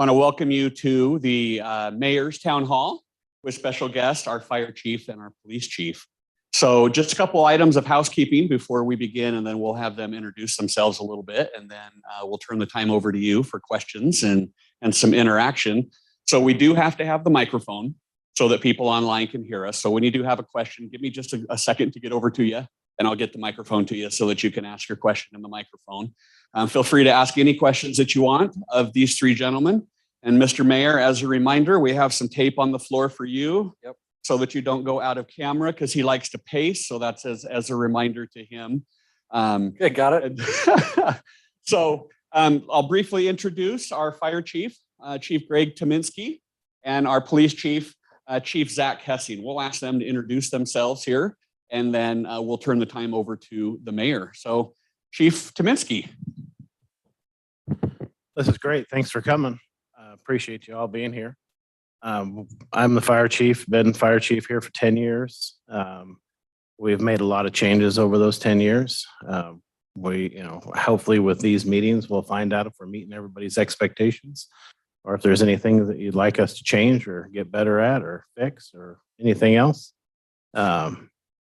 I want to welcome you to the Mayor's Town Hall with special guests, our fire chief and our police chief. So just a couple items of housekeeping before we begin, and then we'll have them introduce themselves a little bit, and then we'll turn the time over to you for questions and some interaction. So we do have to have the microphone so that people online can hear us. So when you do have a question, give me just a second to get over to you, and I'll get the microphone to you so that you can ask your question in the microphone. Feel free to ask any questions that you want of these three gentlemen. And Mr. Mayor, as a reminder, we have some tape on the floor for you. Yep. So that you don't go out of camera, because he likes to pace. So that's as a reminder to him. Okay, got it. So I'll briefly introduce our fire chief, Chief Greg Tominski, and our police chief, Chief Zach Hessing. We'll ask them to introduce themselves here, and then we'll turn the time over to the mayor. So Chief Tominski. This is great. Thanks for coming. Appreciate you all being here. I'm the fire chief, been fire chief here for 10 years. We've made a lot of changes over those 10 years. Hopefully with these meetings, we'll find out if we're meeting everybody's expectations or if there's anything that you'd like us to change or get better at or fix or anything else. But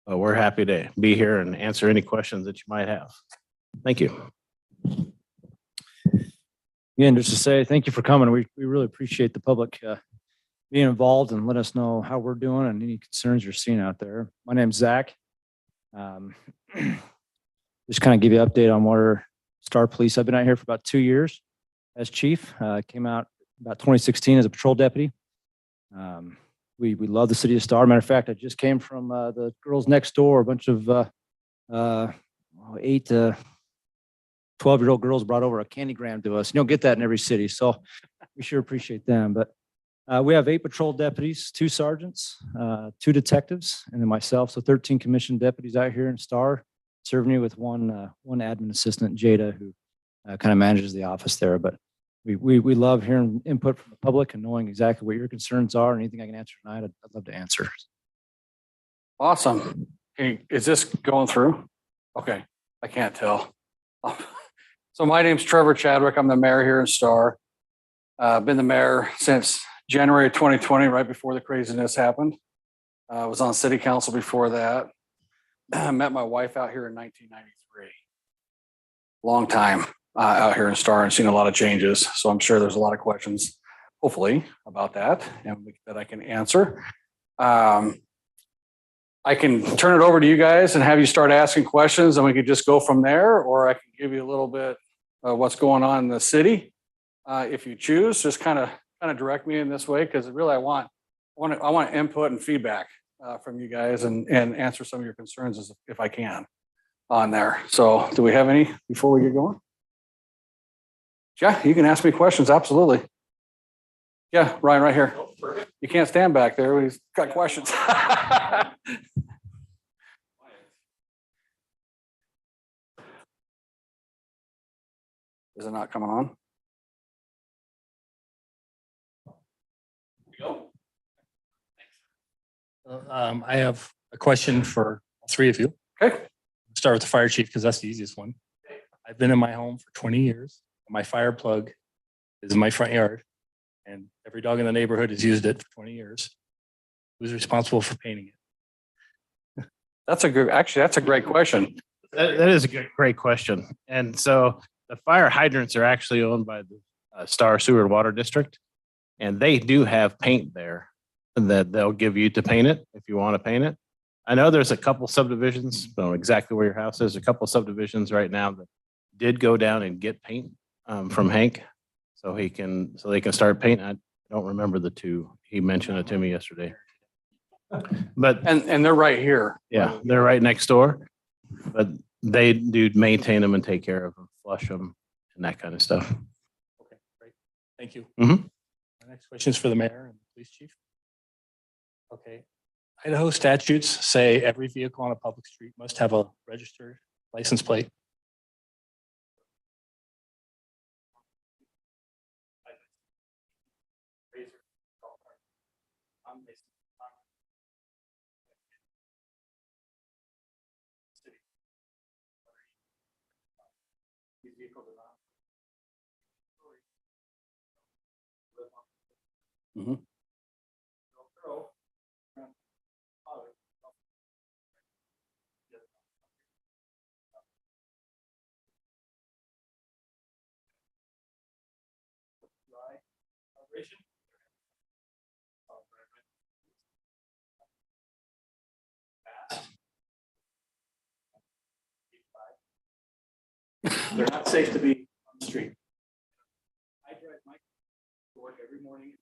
we're happy to be here and answer any questions that you might have. Thank you. Again, just to say thank you for coming. We really appreciate the public being involved and let us know how we're doing and any concerns you're seeing out there. My name's Zach. Just kind of give you an update on where Star Police. I've been out here for about 2 years as chief. Came out about 2016 as a patrol deputy. We love the city of Star. Matter of fact, I just came from the girls next door. A bunch of 8 to 12-year-old girls brought over a candygram to us. You don't get that in every city, so we sure appreciate them. But we have 8 patrol deputies, 2 sergeants, 2 detectives, and then myself. So 13 commissioned deputies out here in Star, serving you with one admin assistant, Jada, who kind of manages the office there. But we love hearing input from the public and knowing exactly what your concerns are. And anything I can answer tonight, I'd love to answer. Awesome. Hey, is this going through? Okay, I can't tell. So my name's Trevor Chadwick. I'm the mayor here in Star. Been the mayor since January 2020, right before the craziness happened. I was on city council before that. I met my wife out here in 1993. Long time out here in Star and seen a lot of changes. So I'm sure there's a lot of questions, hopefully, about that and that I can answer. I can turn it over to you guys and have you start asking questions, and we could just go from there, or I can give you a little bit of what's going on in the city. If you choose, just kind of direct me in this way, because really I want input and feedback from you guys and answer some of your concerns if I can on there. So do we have any before we get going? Yeah, you can ask me questions. Absolutely. Yeah, Ryan, right here. You can't stand back there. We've got questions. Is it not coming on? I have a question for all 3 of you. Okay. Start with the fire chief because that's the easiest one. I've been in my home for 20 years. My fire plug is in my front yard, and every dog in the neighborhood has used it for 20 years. Who's responsible for painting it? That's a great question. That is a great question. And so the fire hydrants are actually owned by the Star Sewer and Water District, and they do have paint there that they'll give you to paint it if you want to paint it. I know there's a couple subdivisions, I don't know exactly where your house is, a couple subdivisions right now that did go down and get paint from Hank so they can start painting. I don't remember the 2. He mentioned it to me yesterday. But And they're right here. yeah, they're right next door, but they do maintain them and take care of them, flush them and that kind of stuff. Okay, great. Thank you. Mhm. My next question is for the mayor and the police chief. Okay. Idaho statutes say every vehicle on a public street must have a registered license plate. Mhm. They're not safe to be on the street. I drive my to work every morning.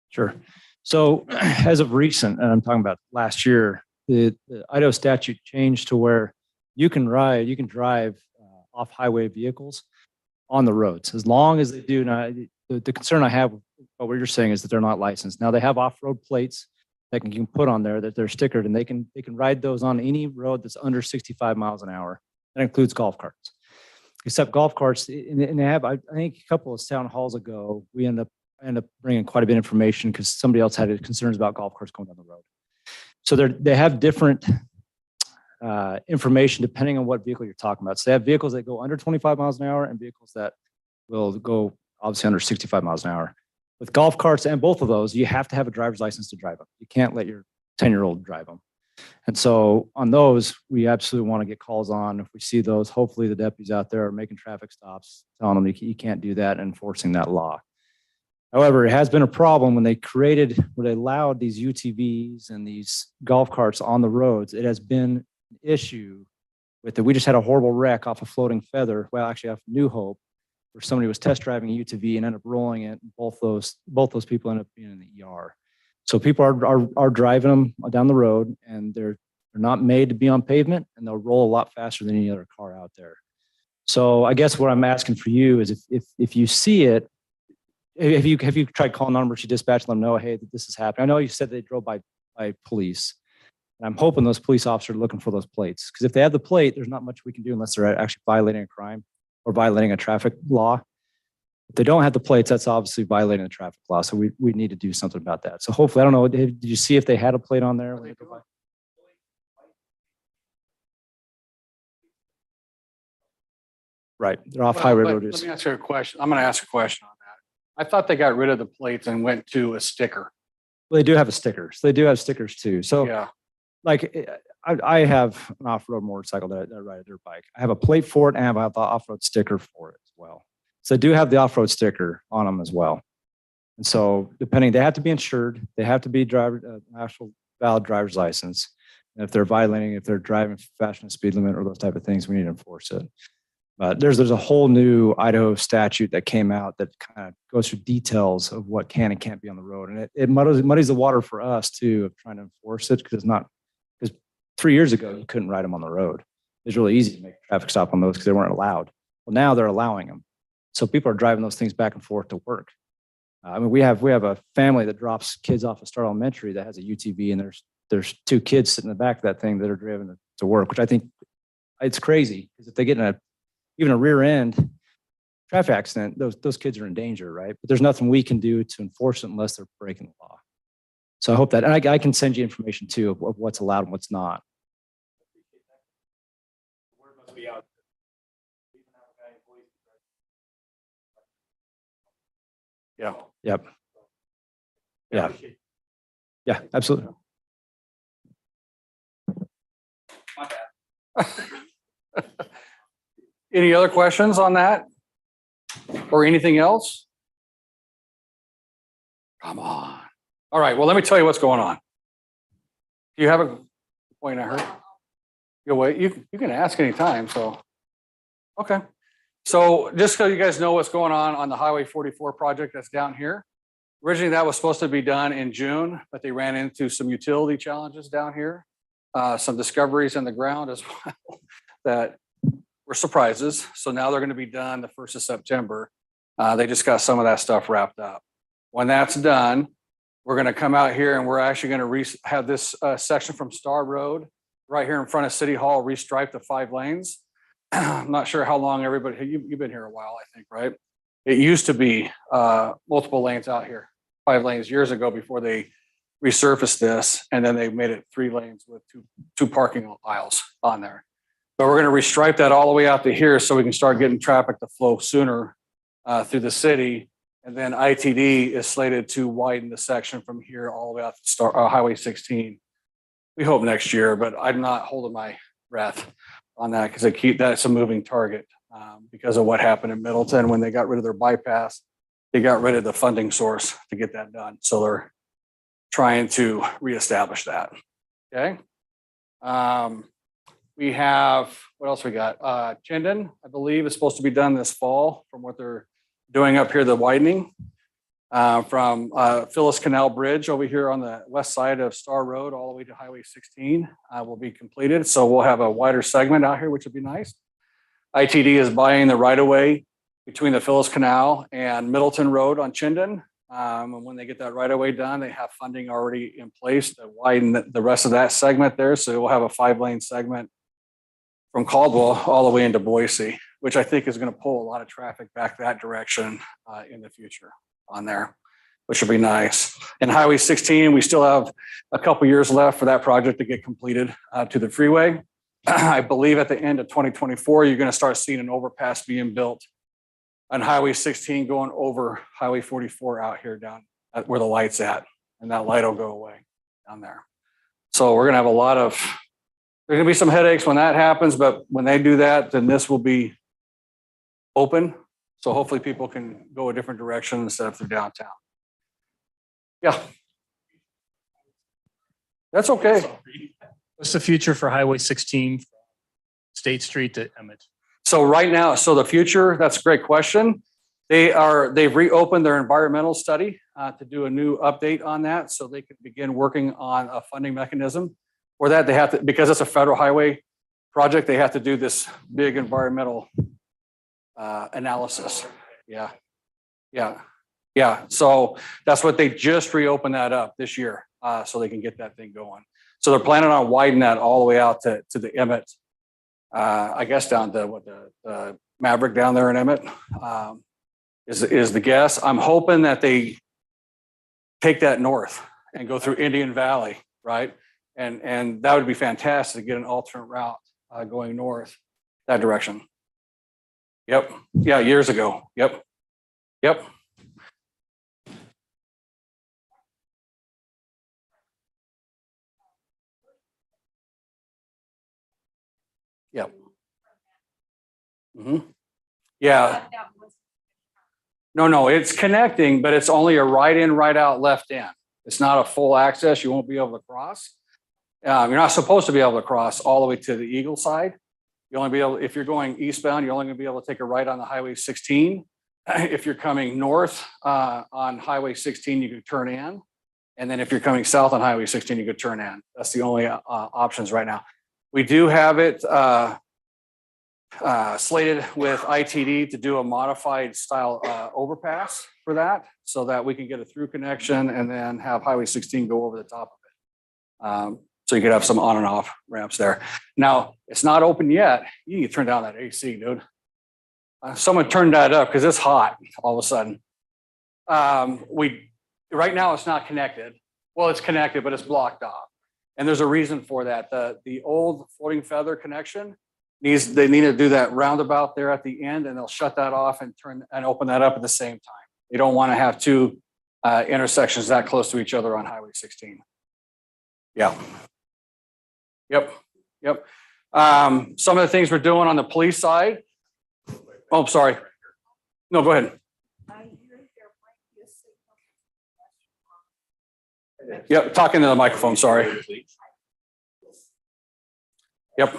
Sure. So as of recent, and I'm talking about last year, the Idaho statute changed to where you can drive off-highway vehicles on the roads as long as they do not. The concern I have, what you're saying is that they're not licensed. Now they have off-road plates that you can put on there that they're stickered, and they can ride those on any road that's under 65 miles an hour. That includes golf carts. Except golf carts, and they have. I think a couple of town halls ago, we end up bringing quite a bit of information because somebody else had concerns about golf carts going down the road. So they have different information depending on what vehicle you're talking about. So they have vehicles that go under 25 miles an hour and vehicles that will go obviously under 65 miles an hour. With golf carts and both of those, you have to have a driver's license to drive them. You can't let your 10-year-old drive them. And so on those, we absolutely want to get calls on. If we see those, hopefully the deputies out there are making traffic stops, telling them you can't do that and enforcing that law. However, it has been a problem when they allowed these UTVs and these golf carts on the roads. It has been an issue with it. We just had a horrible wreck off a Floating Feather. Well, actually off New Hope, where somebody was test driving a UTV and ended up rolling it. Both those people ended up being in the ER. So people are driving them down the road, and they're not made to be on pavement, and they'll roll a lot faster than any other car out there. So I guess what I'm asking for you is if you see it, have you tried calling non-emergency dispatch and let them know, hey, this is happening? I know you said they drove by police, and I'm hoping those police officers are looking for those plates, because if they have the plate, there's not much we can do unless they're actually violating a crime or violating a traffic law. If they don't have the plates, that's obviously violating the traffic law. So we need to do something about that. So hopefully, I don't know, did you see if they had a plate on there? Right, they're off highway road. Let me ask you a question. I'm going to ask a question on that. I thought they got rid of the plates and went to a sticker. Well, they do have stickers. They do have stickers too. So Yeah. like I have an off-road motorcycle that I ride a dirt bike. I have a plate for it and I have an off-road sticker for it as well. So they do have the off-road sticker on them as well. And so depending, they have to be insured. They have to be actual valid driver's license. And if they're driving faster than the speed limit or those type of things, we need to enforce it. But there's a whole new Idaho statute that came out that kind of goes through details of what can and can't be on the road. And it muddies the water for us too of trying to enforce it, because 3 years ago, you couldn't ride them on the road. It's really easy to make a traffic stop on those because they weren't allowed. Well, now they're allowing them. So people are driving those things back and forth to work. I mean, we have a family that drops kids off of Star Elementary that has a UTV, and there's two kids sitting in the back of that thing that are driving to work, which I think it's crazy, because if they get in even a rear end traffic accident, those kids are in danger, right? But there's nothing we can do to enforce it unless they're breaking the law. So I hope that, and I can send you information too of what's allowed and what's not. Yeah. Yep. Yeah. Yeah, absolutely. Any other questions on that? Or anything else? Come on. All right, well, let me tell you what's going on. Do you have a point I heard? You wait, you can ask anytime, so. Okay. So just so you guys know what's going on the Highway 44 project that's down here. Originally, that was supposed to be done in June, but they ran into some utility challenges down here. Some discoveries in the ground as well that were surprises. So now they're going to be done the 1st of September. They just got some of that stuff wrapped up. When that's done, we're going to come out here and we're actually going to have this section from Star Road right here in front of City Hall restriped to 5 lanes. I'm not sure how long everybody, you've been here a while, I think, right? It used to be multiple lanes out here, 5 lanes years ago before they resurfaced this. And then they made it 3 lanes with two parking aisles on there. But we're going to restripe that all the way out to here so we can start getting traffic to flow sooner through the city. And then ITD is slated to widen the section from here all the way out to Highway 16. We hope next year, but I'm not holding my breath on that because that's a moving target because of what happened in Middleton when they got rid of their bypass. They got rid of the funding source to get that done. So they're trying to reestablish that. Okay. We have, what else we got? Chinden, I believe, is supposed to be done this fall from what they're doing up here, the widening from Phyllis Canal Bridge over here on the west side of Star Road all the way to Highway 16 will be completed. So we'll have a wider segment out here, which would be nice. ITD is buying the right of way between the Phyllis Canal and Middleton Road on Chinden. And when they get that right of way done, they have funding already in place to widen the rest of that segment there. So we'll have a 5-lane segment from Caldwell all the way into Boise, which I think is going to pull a lot of traffic back that direction in the future on there, which will be nice. And Highway 16, we still have a couple years left for that project to get completed to the freeway. I believe at the end of 2024, you're going to start seeing an overpass being built on Highway 16 going over Highway 44 out here down at where the light's at, and that light will go away down there. So we're going to have there's going to be some headaches when that happens, but when they do that, then this will be open. So hopefully people can go a different direction instead of through downtown. Yeah. That's okay. What's the future for Highway 16, State Street to Emmett? So right now, the future, that's a great question. They've reopened their environmental study to do a new update on that so they can begin working on a funding mechanism. For that, they have to, because it's a federal highway project, they have to do this big environmental analysis. Yeah. So that's what they just reopened that up this year so they can get that thing going. So they're planning on widening that all the way out to the Emmett, I guess down to what the Maverick down there in Emmett is the guess. I'm hoping that they take that north and go through Indian Valley, right? And that would be fantastic to get an alternate route going north that direction. Yep. Yeah, years ago. Yep. Yep. Yep. Mm-hmm. Yeah. No, it's connecting, but it's only a right in, right out, left in. It's not a full access. You won't be able to cross. You're not supposed to be able to cross all the way to the Eagle side. You only be able, if you're going eastbound, you're only going to be able to take a right on the Highway 16. If you're coming north on Highway 16, you can turn in. And then if you're coming south on Highway 16, you could turn in. That's the only options right now. We do have it slated with ITD to do a modified style overpass for that so that we can get a through connection and then have Highway 16 go over the top of it. So you could have some on and off ramps there. Now, it's not open yet. You need to turn down that AC, dude. Someone turned that up because it's hot all of a sudden. Right now it's not connected. Well, it's connected, but it's blocked off. And there's a reason for that. The old floating feather connection they need to do that roundabout there at the end, and they'll shut that off and open that up at the same time. They don't want to have two intersections that close to each other on Highway 16. Yeah. Yep. Some of the things we're doing on the police side. Oh, sorry. No, go ahead. Yep, talking to the microphone, sorry. Yep.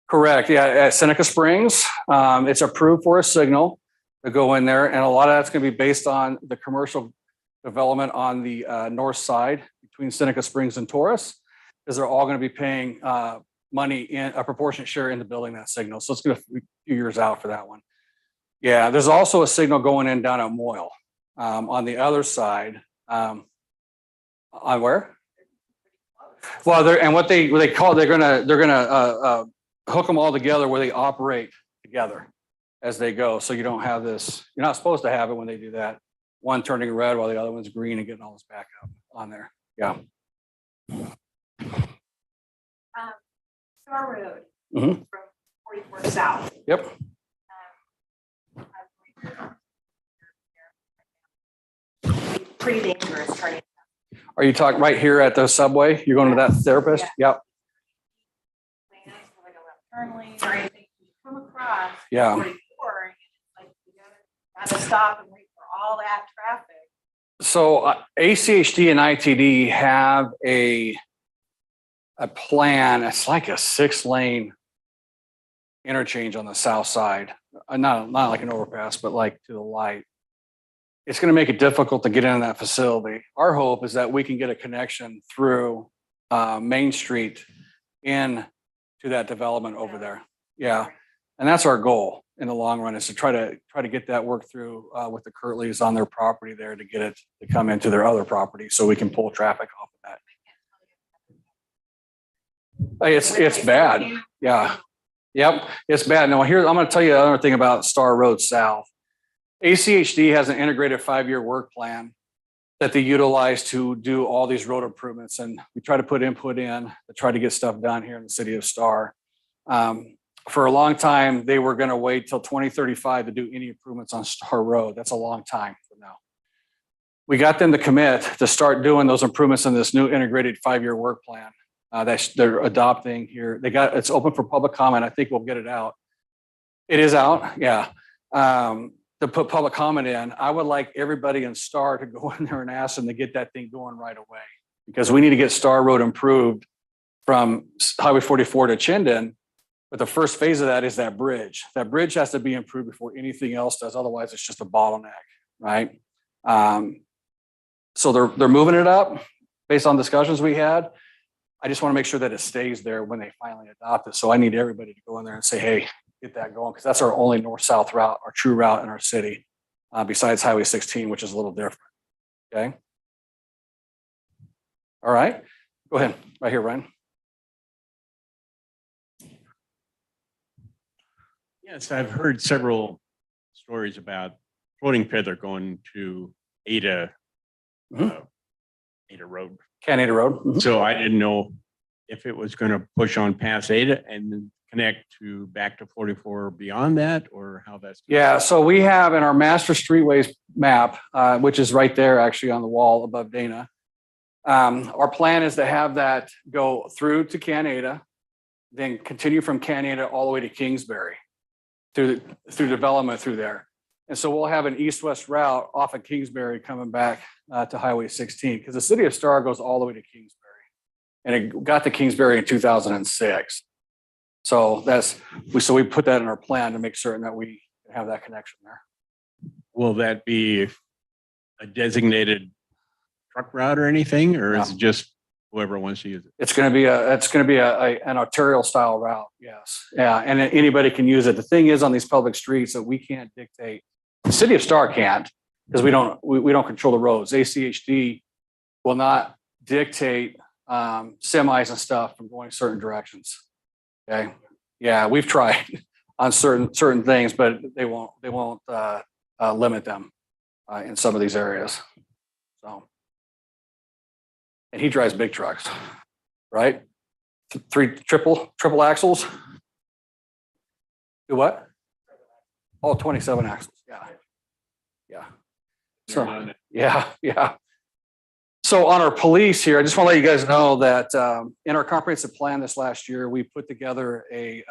Correct, yeah, at Seneca Springs, it's approved for a signal to go in there, and a lot of that's gonna be based on the commercial development on the north side between Seneca Springs and Taurus, because they're all gonna be paying money in a proportionate share into building that signal. So it's gonna be a few years out for that one. Yeah, there's also a signal going in down at Moyle on the other side. On where? Well, what they call they're gonna hook them all together where they operate together as they go. So you don't have this. You're not supposed to have it when they do that. One turning red while the other one's green and getting all this backup on there. Yeah. Star Road Mhm. from 44 South. Yep. I believe you're pretty dangerous turning. Are you talking right here at the subway? You're going to that therapist? Yep. Lanes for like a left turn lane or anything. You come across Yeah. 44, and it's like you gotta stop and wait for all that traffic. So ACHD and ITD have a plan. It's like a 6-lane interchange on the south side. Not like an overpass, but like to the light. It's going to make it difficult to get into that facility. Our hope is that we can get a connection through Main Street in to that development over there. Yeah, and that's our goal in the long run, is to try to get that work through with the Kirtleys on their property there, to get it to come into their other property so we can pull traffic off of that. It's bad. Yeah. Yep, it's bad. Now here, I'm going to tell you another thing about Star Road South. ACHD has an integrated 5-year work plan that they utilize to do all these road improvements. And we try to put input in to try to get stuff done here in the city of Star. For a long time, they were going to wait till 2035 to do any improvements on Star Road. That's a long time from now. We got them to commit to start doing those improvements in this new integrated 5-year work plan that they're adopting here. It's open for public comment. I think we'll get it out. It is out, yeah. To put public comment in, I would like everybody in Star to go in there and ask them to get that thing going right away, because we need to get Star Road improved from Highway 44 to Chinden. But the first phase of that is that bridge. That bridge has to be improved before anything else does. Otherwise, it's just a bottleneck, right? So they're moving it up based on discussions we had. I just want to make sure that it stays there when they finally adopt it. So I need everybody to go in there and say, hey, get that going, because that's our only north-south route, our true route in our city, besides Highway 16, which is a little different. Okay. All right. Go ahead. Right here, Ryan. Yes, I've heard several stories about floating peddler going to Ada, Ada Road. Canada Road. Mhm. So I didn't know if it was going to push on past Ada and then connect to back to 44 beyond that, or how that's. Yeah, so we have in our master streetways map, which is right there actually on the wall above Dana. Our plan is to have that go through to Canada, then continue from Canada all the way to Kingsbury through development through there. And so we'll have an east-west route off of Kingsbury coming back to Highway 16, because the city of Star goes all the way to Kingsbury. And it got to Kingsbury in 2006. So we put that in our plan to make certain that we have that connection there. Will that be a designated truck route or anything, or is it just whoever wants to use it? It's going to be an arterial style route. Yes. Yeah. And anybody can use it. The thing is, on these public streets, that we can't dictate. The city of Star can't, because we don't control the roads. ACHD will not dictate semis and stuff from going certain directions. Okay. Yeah. We've tried on certain things, but they won't limit them in some of these areas. So. And he drives big trucks, right? 3 triple axles. Do what? Oh, 27 axles. Yeah. Yeah. So, yeah. So on our police here, I just want to let you guys know that in our comprehensive plan this last year, we put together a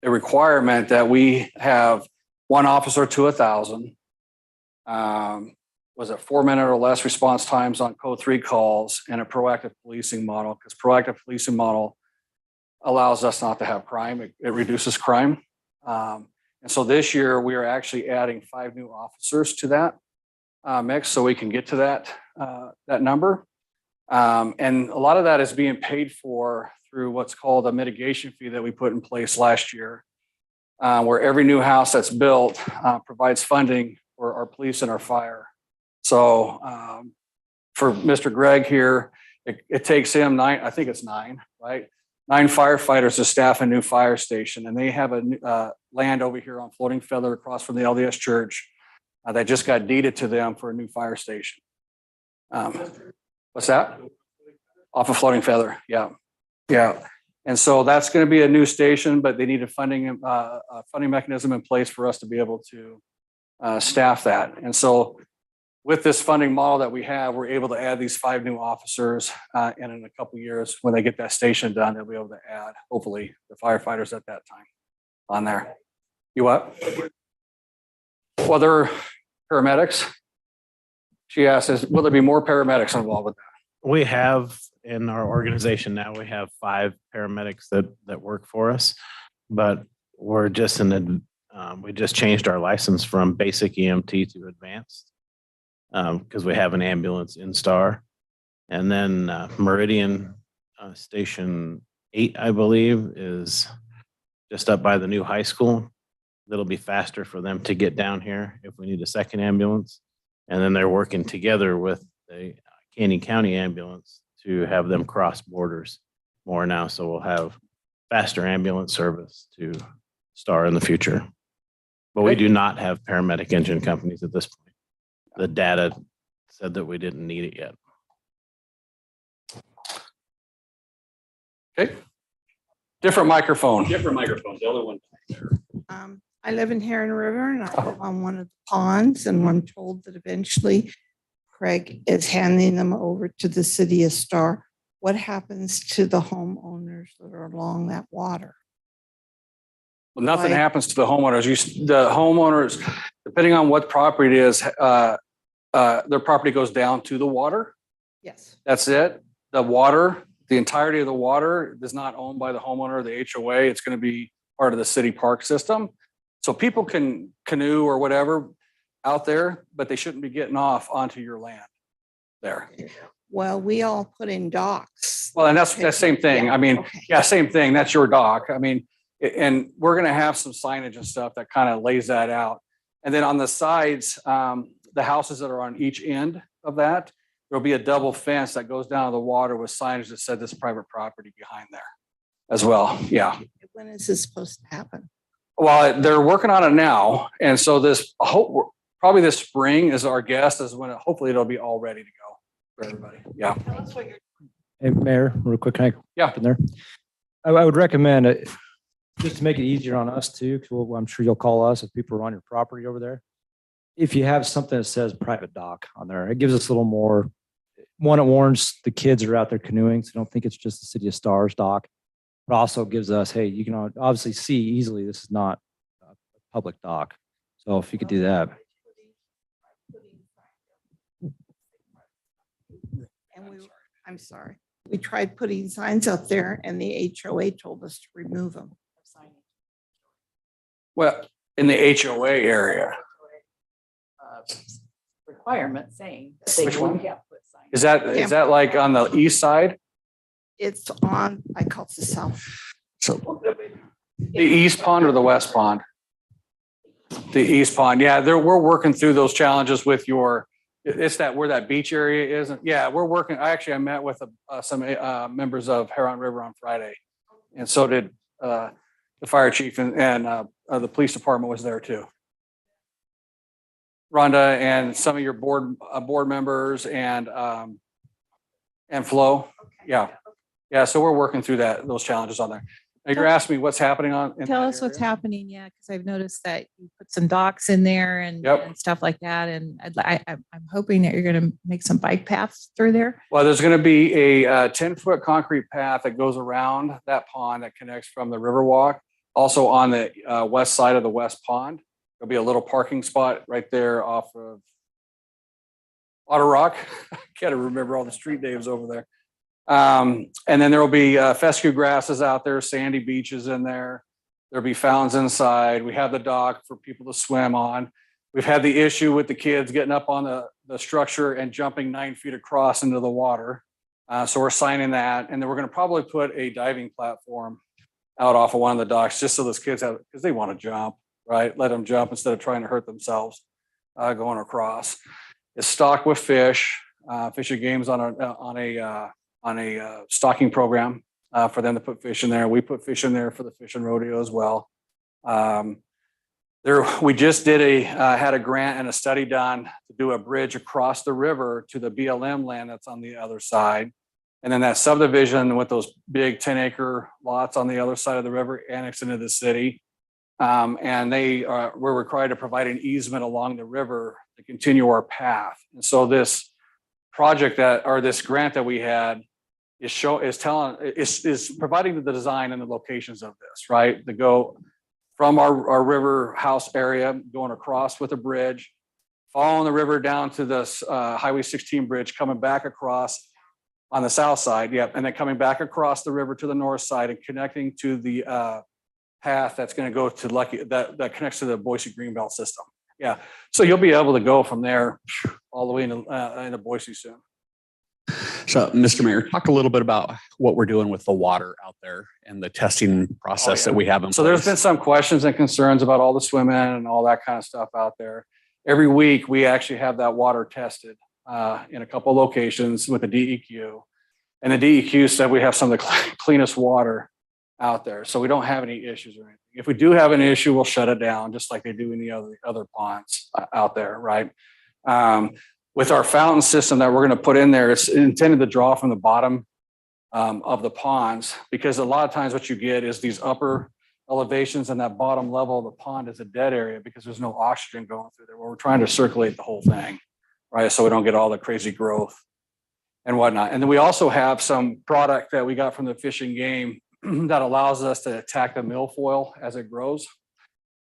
requirement that we have 1 officer to 1,000. Was it 4-minute or less response times on code 3 calls, and a proactive policing model, because proactive policing model allows us not to have crime. It reduces crime. And so this year we are actually adding 5 new officers to that mix, so we can get to that number. And a lot of that is being paid for through what's called a mitigation fee that we put in place last year, where every new house that's built provides funding for our police and our fire. So for Mr. Greg here, it takes him 9, I think it's 9, right? 9 firefighters to staff a new fire station, and they have a land over here on Floating Feather across from the LDS Church that just got deeded to them for a new fire station. What's that? Off of Floating Feather, yeah. Yeah. And so that's going to be a new station, but they need a funding mechanism in place for us to be able to staff that. And so with this funding model that we have, we're able to add these 5 new officers. And in a couple of years, when they get that station done, they'll be able to add, hopefully, the firefighters at that time on there. You what? Well, they're paramedics. She asked, will there be more paramedics involved with that? We have in our organization now, we have 5 paramedics that work for us, but we're just we just changed our license from basic EMT to advanced because we have an ambulance in Star. And then Meridian Station 8, I believe, is just up by the new high school. That'll be faster for them to get down here if we need a second ambulance. And then they're working together with the Canyon County ambulance to have them cross borders more now. So we'll have faster ambulance service to Star in the future. But we do not have paramedic engine companies at this point. The data said that we didn't need it yet. Okay. Different microphone. Different microphones, the other one. I live in Heron River and I live on one of the ponds, and I'm told that eventually Craig is handing them over to the city of Star. What happens to the homeowners that are along that water? Well, nothing Right. happens to the homeowners. The homeowners, depending on what property it is, their property goes down to the water. Yes. That's it. The water, the entirety of the water is not owned by the homeowner or the HOA. It's going to be part of the city park system. So people can canoe or whatever out there, but they shouldn't be getting off onto your land there. Well, we all put in docks. Well, and that's the same thing. I mean, Okay. yeah, same thing. That's your dock. I mean, and we're going to have some signage and stuff that kind of lays that out. And then on the sides, the houses that are on each end of that, there'll be a double fence that goes down to the water with signage that said this private property behind there as well. Yeah. When is this supposed to happen? Well, they're working on it now. And so probably this spring is our guess is when hopefully it'll be all ready to go for everybody. Yeah. Tell us what you're Hey, Mayor, real quick, can I? Yeah. jump in there? I would recommend, just to make it easier on us too, because I'm sure you'll call us if people are on your property over there. If you have something that says private dock on there, it gives us a little more, one, it warns the kids that are out there canoeing, so don't think it's just the City of Stars dock. But also gives us, hey, you can obviously see easily this is not a public dock. So if you could do that. And I'm sorry. We tried putting signs out there and the HOA told us to remove them. Well, in the HOA area. requirement saying that they Which one? can't put signs. Is that like on the east side? It's on, I call it the south. So the east pond or the west pond? The east pond. Yeah, we're working through those challenges with it's where that beach area is. Yeah, we're working. I met with some members of Heron River on Friday. And so did the fire chief and the police department was there too. Rhonda and some of your board members and Flo. Yeah. Yeah. So we're working through those challenges on there. Now you're asking me what's happening in Tell that us what's area? happening, yeah, because I've noticed that you put some docks in there and Yep. and stuff like that, and I'm hoping that you're gonna make some bike paths through there. Well, there's going to be a 10-foot concrete path that goes around that pond that connects from the Riverwalk. Also on the west side of the west pond, there'll be a little parking spot right there off of Otter Rock. Can't remember all the street names over there. And then there will be fescue grasses out there, sandy beaches in there. There'll be fountains inside. We have the dock for people to swim on. We've had the issue with the kids getting up on the structure and jumping 9 feet across into the water. So we're signing that. And then we're going to probably put a diving platform out off of one of the docks just so those kids because they want to jump, right? Let them jump instead of trying to hurt themselves going across. It's stocked with fish. Fish and Game's on a stocking program for them to put fish in there. We put fish in there for the fishing rodeo as well. We just had a grant and a study done to do a bridge across the river to the BLM land that's on the other side. And then that subdivision with those big 10-acre lots on the other side of the river annexed into the city. And we're required to provide an easement along the river to continue our path. And so this project this grant that we had is providing the design and the locations of this, right? To go from our river house area, going across with a bridge, following the river down to this Highway 16 bridge, coming back across on the south side, yep, and then coming back across the river to the north side and connecting to the path that's going to go to Lucky, that connects to the Boise Greenbelt system. Yeah, so you'll be able to go from there all the way into Boise soon. So, Mr. Mayor, talk a little bit about what we're doing with the water out there and the testing process that we have in So there's place. been some questions and concerns about all the swimming and all that kind of stuff out there. Every week, we actually have that water tested in a couple locations with the DEQ. And the DEQ said we have some of the cleanest water out there. So we don't have any issues or anything. If we do have an issue, we'll shut it down just like they do in the other ponds out there, right? With our fountain system that we're going to put in there, it's intended to draw from the bottom of the ponds, because a lot of times what you get is these upper elevations and that bottom level of the pond is a dead area because there's no oxygen going through there. We're trying to circulate the whole thing, right? So we don't get all the crazy growth and whatnot. And then we also have some product that we got from the Fish and Game that allows us to attack the milfoil as it grows.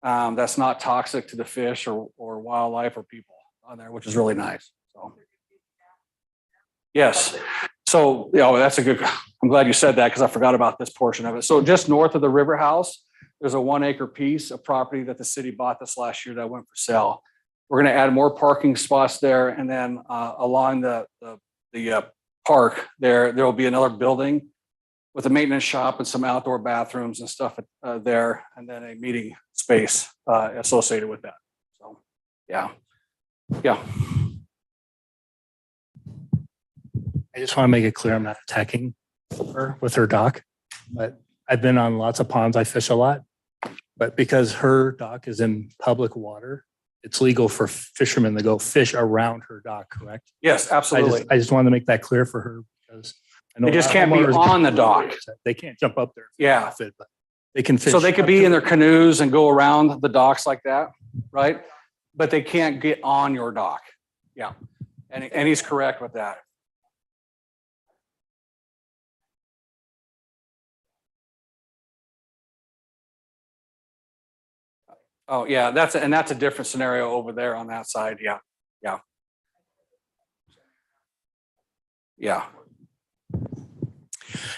That's not toxic to the fish or wildlife or people on there, which is really nice. So, yes. So, that's a good, I'm glad you said that because I forgot about this portion of it. So just north of the river house, there's a 1 acre piece of property that the city bought this last year that went for sale. We're going to add more parking spots there. And then along the park there will be another building with a maintenance shop and some outdoor bathrooms and stuff there, and then a meeting space associated with that. So, yeah. I just want to make it clear I'm not attacking her with her dock, but I've been on lots of ponds. I fish a lot, but because her dock is in public water, it's legal for fishermen to go fish around her dock, correct? Yes, absolutely. I just wanted to make that clear for her because I know They just a lot of can't be homeowners- on the dock. They can't jump up there. Yeah. But they can fish. So they could be in their canoes and go around the docks like that, right? But they can't get on your dock. Yeah. And he's correct with that. Oh, yeah, that's a different scenario over there on that side. Yeah.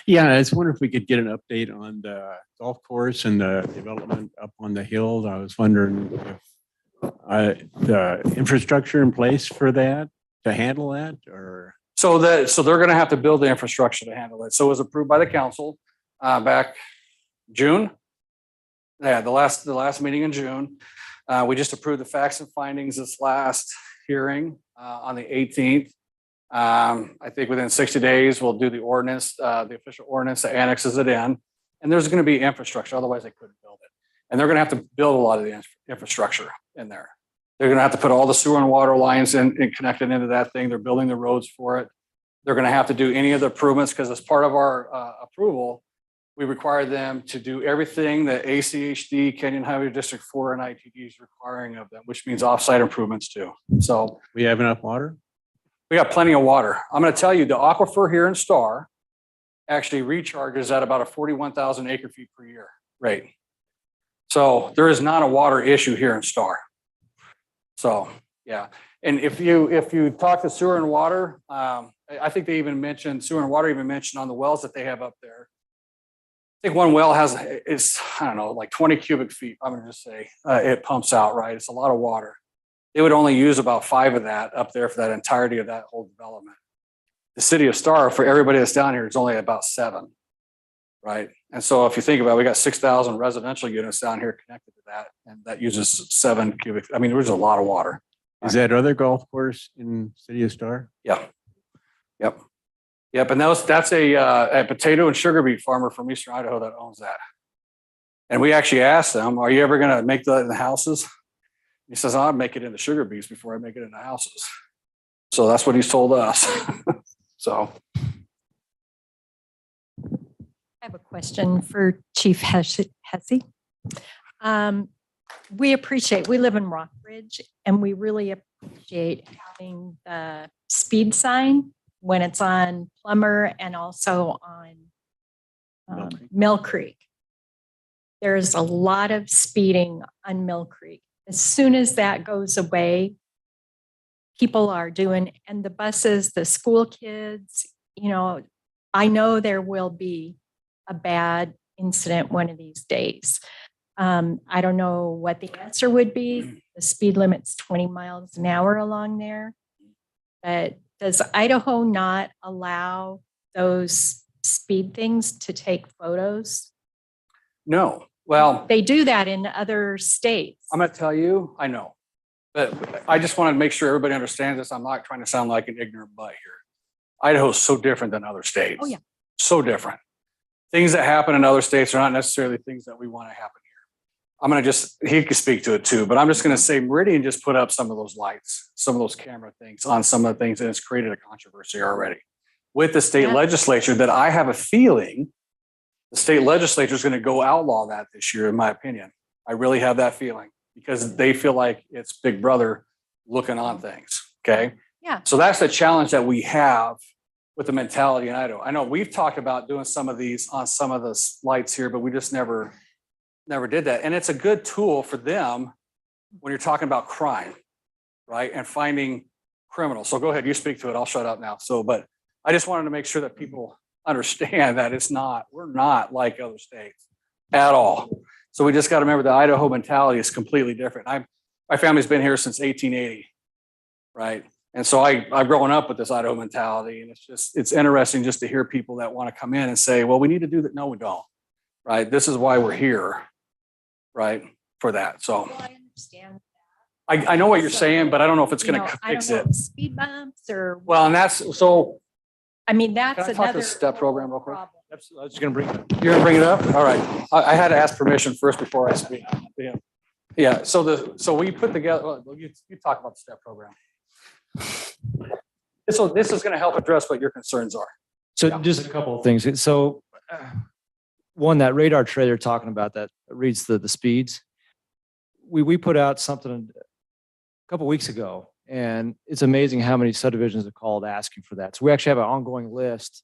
Yeah, I was wondering if we could get an update on the golf course and the development up on the hill. I was wondering if the infrastructure in place for that to handle that, or So they're going to have to build the infrastructure to handle it. So it was approved by the council back June. Yeah, the last meeting in June. We just approved the facts and findings this last hearing on the 18th. I think within 60 days, we'll do the ordinance, the official ordinance that annexes it in. And there's going to be infrastructure, otherwise they couldn't build it. And they're going to have to build a lot of the infrastructure in there. They're going to have to put all the sewer and water lines in and connect it into that thing. They're building the roads for it. They're going to have to do any of the improvements because as part of our approval, we require them to do everything that ACHD, Canyon Highway District 4 and ITD is requiring of them, which means offsite improvements too. So we have enough water? we got plenty of water. I'm going to tell you the aquifer here in Star actually recharges at about a 41,000 acre feet per year rate. So there is not a water issue here in Star. So, yeah. And if you talk to sewer and water, I think they even mentioned, sewer and water even mentioned on the wells that they have up there. I think one well is, I don't know, like 20 cubic feet. I'm going to just say it pumps out, right? It's a lot of water. They would only use about 5 of that up there for that entirety of that whole development. The city of Star, for everybody that's down here, is only about 7, right? And so if you think about it, we got 6,000 residential units down here connected to that, and that uses 7 cubic. I mean, there's a lot of water. Is that other golf course in City of Star? Yeah. Yep. And that's a potato and sugar beet farmer from Eastern Idaho that owns that. And we actually asked them, are you ever going to make that in the houses? He says, I'll make it into sugar beets before I make it into houses. So that's what he's told us. So, I have a question for Chief Hesse. We live in Rockbridge, and we really appreciate having the speed sign when it's on Plummer and also on Mill Creek. There's a lot of speeding on Mill Creek. As soon as that goes away, people are doing, and the buses, the school kids, I know there will be a bad incident one of these days. I don't know what the answer would be. The speed limit's 20 miles an hour along there. But does Idaho not allow those speed things to take photos? No, well, They do that in other states. I'm going to tell you, I know. But I just want to make sure everybody understands this. I'm not trying to sound like an ignorant butt here. Idaho is so different than other states. Oh, yeah. So different. Things that happen in other states are not necessarily things that we want to happen here. I'm going to he could speak to it too, but I'm just going to say Meridian just put up some of those lights, some of those camera things on some of the things, and it's created a controversy already with the state Yeah. legislature that I have a feeling the state legislature is going to go outlaw that this year, in my opinion. I really have that feeling because they feel like it's Big Brother looking on things. Okay. Yeah. So that's the challenge that we have with the mentality in Idaho. I know we've talked about doing some of these on some of the lights here, but we just never did that. And it's a good tool for them when you're talking about crime, right? And finding criminals. So go ahead, you speak to it. I'll shut up now. But I just wanted to make sure that people understand that we're not like other states at all. So we just got to remember the Idaho mentality is completely different. My family's been here since 1880, right? And so I've grown up with this Idaho mentality, and it's interesting just to hear people that want to come in and say, well, we need to do that. No, we don't, right? This is why we're here, right? For that. So Well, I understand. I know what you're saying, but I don't know if it's going to I fix don't know, it. speed bumps or. Well, and that's, so I mean, that's Can I talk to another. the STEP program real quick? problem. I was just going to bring it up. you're gonna bring it up? All right. I had to ask permission first before I speak. Yeah. So we put together, well, you talk about the STEP program. So this is going to help address what your concerns are. So Yeah. just a couple of things. So one, that radar tray they're talking about that reads the speeds. We put out something a couple weeks ago, and it's amazing how many subdivisions have called asking for that. So we actually have an ongoing list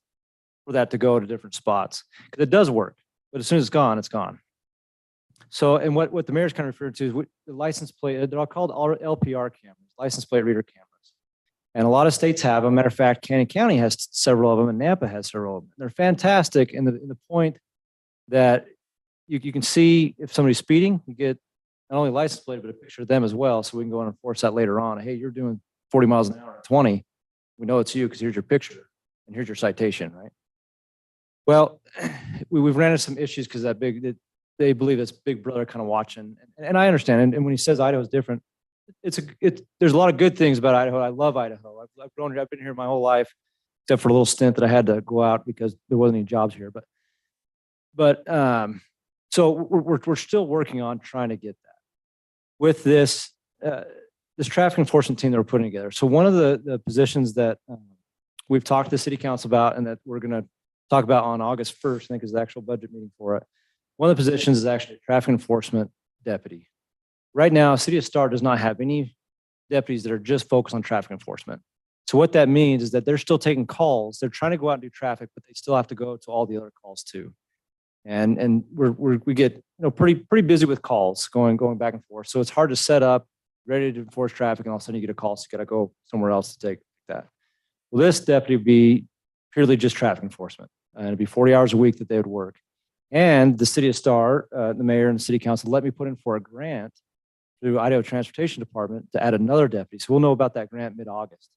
for that to go to different spots because it does work, but as soon as it's gone, it's gone. So, and what the mayor's kind of referring to is the license plate, they're all called LPR cameras, license plate reader cameras. And a lot of states have them. Matter of fact, Canyon County has several of them and Nampa has several of them. They're fantastic in the point that you can see if somebody's speeding, you get not only license plate, but a picture of them as well. So we can go and enforce that later on. Hey, you're doing 40 miles an hour at 20. We know it's you because here's your picture and here's your citation, right? Well, we've ran into some issues because they believe it's Big Brother kind of watching. And I understand. And when he says Idaho is different, there's a lot of good things about Idaho. I love Idaho. I've grown here. I've been here my whole life, except for a little stint that I had to go out because there wasn't any jobs here. But so we're still working on trying to get that with this traffic enforcement team that we're putting together. So one of the positions that we've talked to the city council about and that we're going to talk about on August 1st, I think is the actual budget meeting for it. One of the positions is actually a traffic enforcement deputy. Right now, City of Star does not have any deputies that are just focused on traffic enforcement. So what that means is that they're still taking calls. They're trying to go out and do traffic, but they still have to go to all the other calls too. And we get pretty busy with calls going back and forth. So it's hard to set up, ready to enforce traffic, and all of a sudden you get a call, so you got to go somewhere else to take that. Well, this deputy would be purely just traffic enforcement, and it'd be 40 hours a week that they would work. And the City of Star, the mayor and the city council let me put in for a grant through Idaho Transportation Department to add another deputy. So we'll know about that grant mid-August.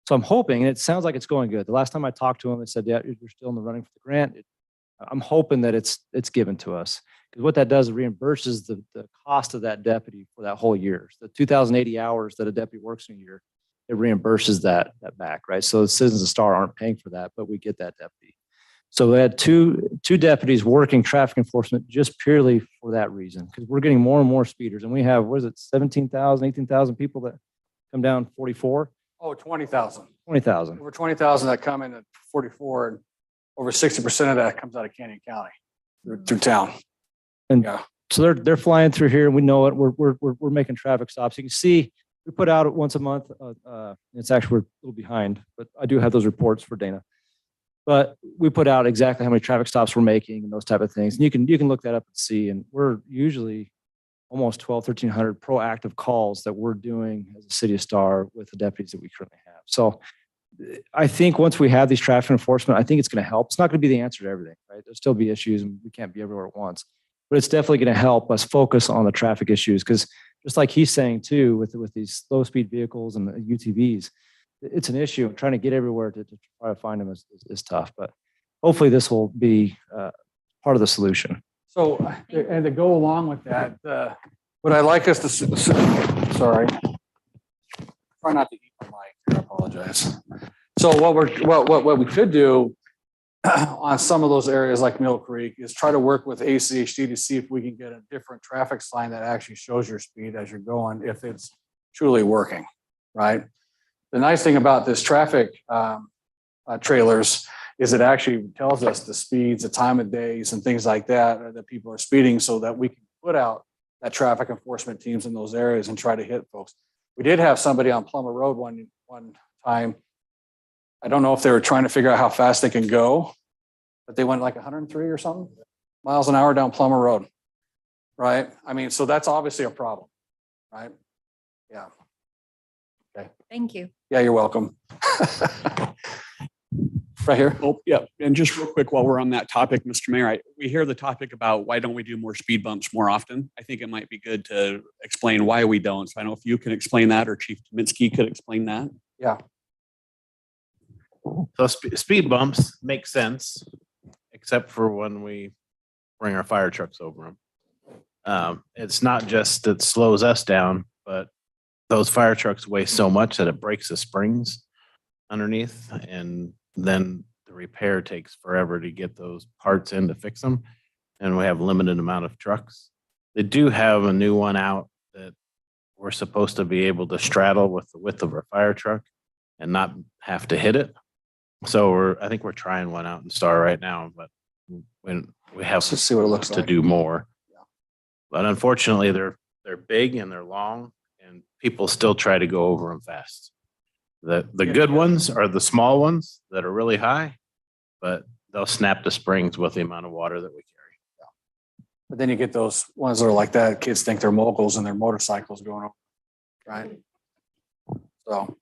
So I'm hoping, and it sounds like it's going good. The last time I talked to him, they said, yeah, you're still in the running for the grant. I'm hoping that it's given to us, because what that does is reimburses the cost of that deputy for that whole year. So the 2,080 hours that a deputy works in a year, it reimburses that back, right? So the citizens of Star aren't paying for that, but we get that deputy. So we had two deputies working traffic enforcement just purely for that reason, because we're getting more and more speeders, and we have, 17,000, 18,000 people that come down 44? Oh, 20,000. 20,000. Over 20,000 that come in at 44 and over 60% of that comes out of Canyon County through town. And Yeah. so they're flying through here and we know it. We're making traffic stops. You can see we put out once a month. It's actually we're a little behind, but I do have those reports for Dana. But we put out exactly how many traffic stops we're making and those type of things. And you can look that up and see. And we're usually almost 1,300 proactive calls that we're doing as a city of Star with the deputies that we currently have. So I think once we have these traffic enforcement, I think it's going to help. It's not going to be the answer to everything, right? There'll still be issues and we can't be everywhere at once. But it's definitely going to help us focus on the traffic issues because just like he's saying too, with these low speed vehicles and the UTVs, it's an issue. Trying to get everywhere to try to find them is tough. But hopefully this will be part of the solution. So, and to go along with that, what I'd like us to, sorry, try not to eat my mic. I apologize. So what we could do on some of those areas like Mill Creek is try to work with ACHD to see if we can get a different traffic sign that actually shows your speed as you're going, if it's truly working, right? The nice thing about this traffic trailers is it actually tells us the speeds, the time of days and things like that that people are speeding so that we can put out that traffic enforcement teams in those areas and try to hit folks. We did have somebody on Plummer Road one time. I don't know if they were trying to figure out how fast they can go, but they went like 103 or something miles an hour down Plummer Road, right? I mean, so that's obviously a problem, right? Yeah. Okay. Thank you. Yeah, you're welcome. Right here. Oh, yeah. And just real quick, while we're on that topic, Mr. Mayor, we hear the topic about why don't we do more speed bumps more often? I think it might be good to explain why we don't. So I don't know if you can explain that or Chief Tominski could explain that. Yeah. So speed bumps make sense, except for when we bring our fire trucks over them. It's not just that slows us down, but those fire trucks weigh so much that it breaks the springs underneath, and then the repair takes forever to get those parts in to fix them. And we have limited amount of trucks. They do have a new one out that we're supposed to be able to straddle with the width of our fire truck and not have to hit it. So I think we're trying one out in Star right now, but when we have Let's see what it looks to like. do more. But unfortunately, they're big and they're long, and people still try to go over them fast. The good ones are the small ones that are really high, but they'll snap the springs with the amount of water that we carry. But then you get those ones that are like that. Kids think they're moguls and their motorcycles going over, right? So,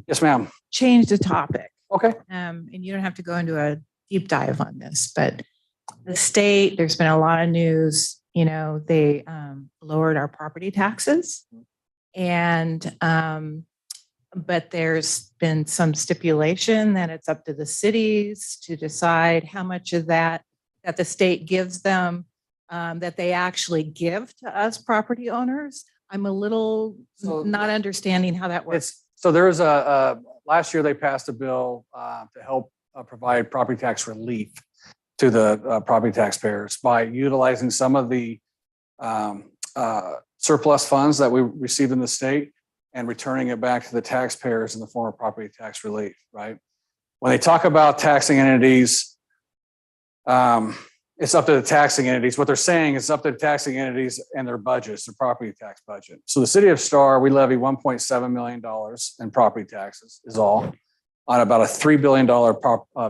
yes, ma'am. Change the topic. Okay. And you don't have to go into a deep dive on this, but the state, there's been a lot of news, they lowered our property taxes. And, but there's been some stipulation that it's up to the cities to decide how much of that the state gives them, that they actually give to us property owners. I'm a little So- not understanding how that works. So there's last year they passed a bill to help provide property tax relief to the property taxpayers by utilizing some of the surplus funds that we received in the state and returning it back to the taxpayers in the form of property tax relief, right? When they talk about taxing entities, it's up to the taxing entities. What they're saying is up to the taxing entities and their budgets, their property tax budget. So the city of Star, we levy $1.7 million in property taxes is all on about a $3 billion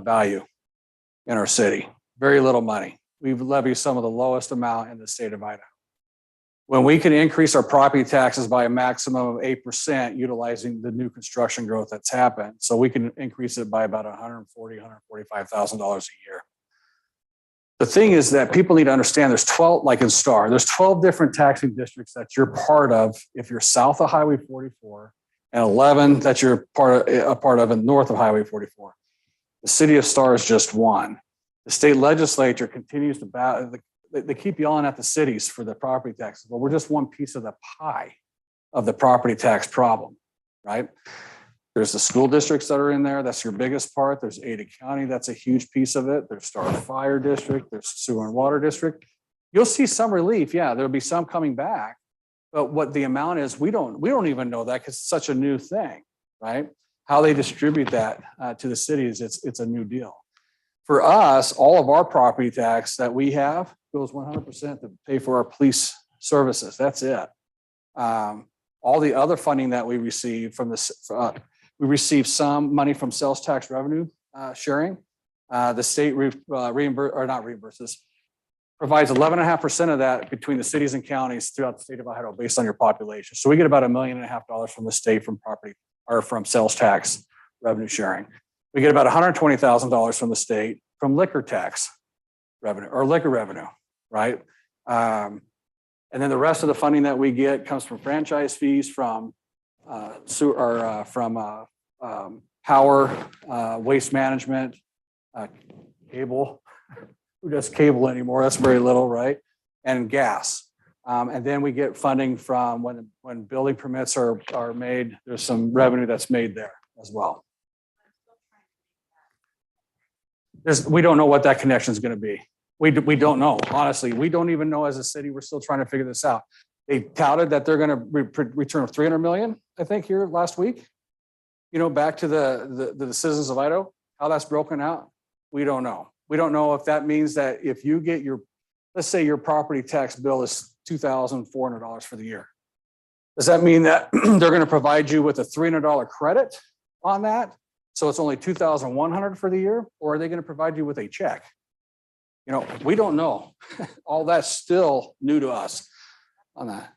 value in our city. Very little money. We levy some of the lowest amount in the state of Idaho. When we can increase our property taxes by a maximum of 8% utilizing the new construction growth that's happened, so we can increase it by about $145,000 a year. The thing is that people need to understand there's 12, like in Star, there's 12 different taxing districts that you're part of if you're south of Highway 44 and 11 that you're a part of and north of Highway 44. The city of Star is just one. The state legislature continues to battle. They keep yelling at the cities for the property taxes, but we're just one piece of the pie of the property tax problem, right? There's the school districts that are in there. That's your biggest part. There's Ada County. That's a huge piece of it. There's Star Fire District. There's Sewer and Water District. You'll see some relief. Yeah, there'll be some coming back, but what the amount is, we don't even know that because it's such a new thing, right? How they distribute that to the cities, it's a new deal. For us, all of our property tax that we have goes 100% to pay for our police services. That's it. All the other funding that we receive from this, we receive some money from sales tax revenue sharing. The state reimburses, provides 11.5% of that between the cities and counties throughout the state of Idaho based on your population. So we get about $1.5 million from the state from property or from sales tax revenue sharing. We get about $120,000 from the state from liquor tax revenue or liquor revenue, right? And then the rest of the funding that we get comes from franchise fees, from power, waste management, cable. Who does cable anymore? That's very little, right? And gas. And then we get funding from when building permits are made. There's some revenue that's made there as well. We don't know what that connection is going to be. We don't know. Honestly, we don't even know as a city. We're still trying to figure this out. They touted that they're going to return $300 million, I think, here last week. You know, back to the citizens of Idaho. How that's broken out, we don't know. We don't know if that means that if you get let's say your property tax bill is $2,400 for the year. Does that mean that they're going to provide you with a $300 credit on that? So it's only $2,100 for the year, or are they going to provide you with a check? You know, we don't know. All that's still new to us on that.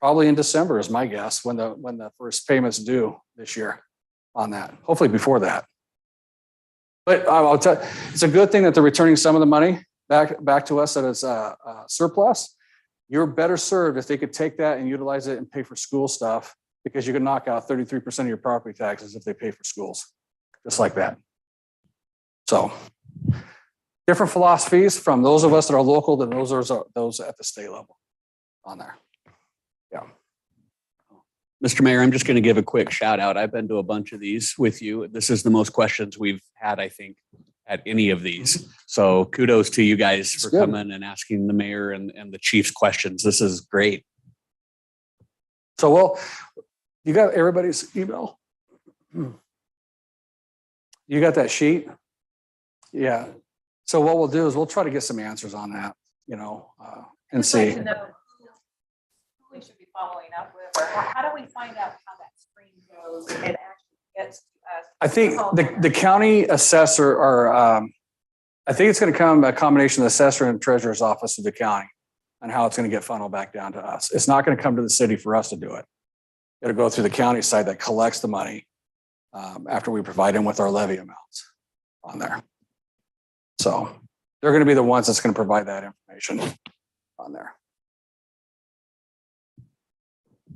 Probably in December is my guess when the first payments due this year on that. Hopefully before that. But I'll tell you, it's a good thing that they're returning some of the money back to us that is surplus. You're better served if they could take that and utilize it and pay for school stuff, because you can knock out 33% of your property taxes if they pay for schools, just like that. So different philosophies from those of us that are local than those at the state level on there. Yeah. Mr. Mayor, I'm just going to give a quick shout out. I've been to a bunch of these with you. This is the most questions we've had, I think, at any of these. So kudos to you guys for good. coming and asking the mayor and the chief's questions. This is great. So, well, you got everybody's email? You got that sheet? Yeah. So what we'll do is we'll try to get some answers on that, you know, and I'd like see. to know who we should be following up with, or how do we find out how that screen goes and actually gets to us? I think the county assessor, or I think it's going to come a combination of the assessor and treasurer's office of the county and how it's going to get funneled back down to us. It's not going to come to the city for us to do it. It'll go through the county side that collects the money after we provide them with our levy amounts on there. So they're going to be the ones that's going to provide that information on there.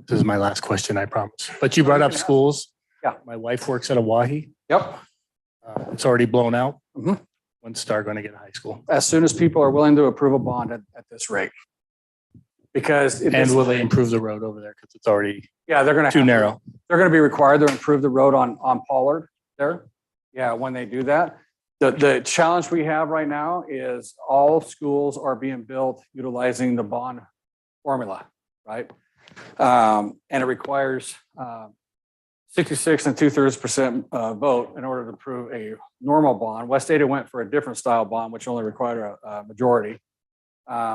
This is my last question, I promise. But you brought up schools. Yeah. My wife works at Awahi. Yep. It's already blown out. Mhm. When's Star going to get a high school? As soon as people are willing to approve a bond at this rate. Because And will they improve the road over there? Because it's already yeah, they're going to too narrow. They're going to be required to improve the road on Pollard there. Yeah, when they do that. The challenge we have right now is all schools are being built utilizing the bond formula, right? And it requires 66 2/3% vote in order to approve a normal bond. West Ada went for a different style bond, which only required a majority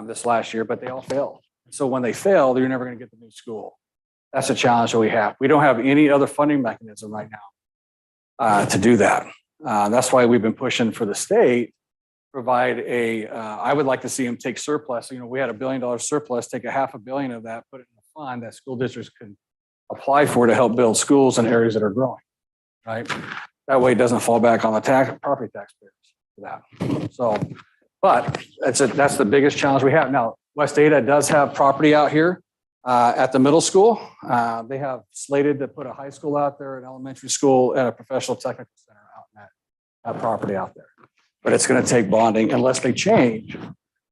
this last year, but they all failed. So when they fail, you're never going to get the new school. That's a challenge that we have. We don't have any other funding mechanism right now to do that. That's why we've been pushing for the state provide I would like to see them take surplus. You know, we had $1 billion surplus, take $500 million of that, put it in a fund that school districts can apply for to help build schools in areas that are growing, right? That way it doesn't fall back on the property taxpayers for that. So, but that's the biggest challenge we have. Now, West Ada does have property out here at the middle school. They have slated to put a high school out there, an elementary school, and a professional technical center out in that property out there. But it's going to take bonding unless they change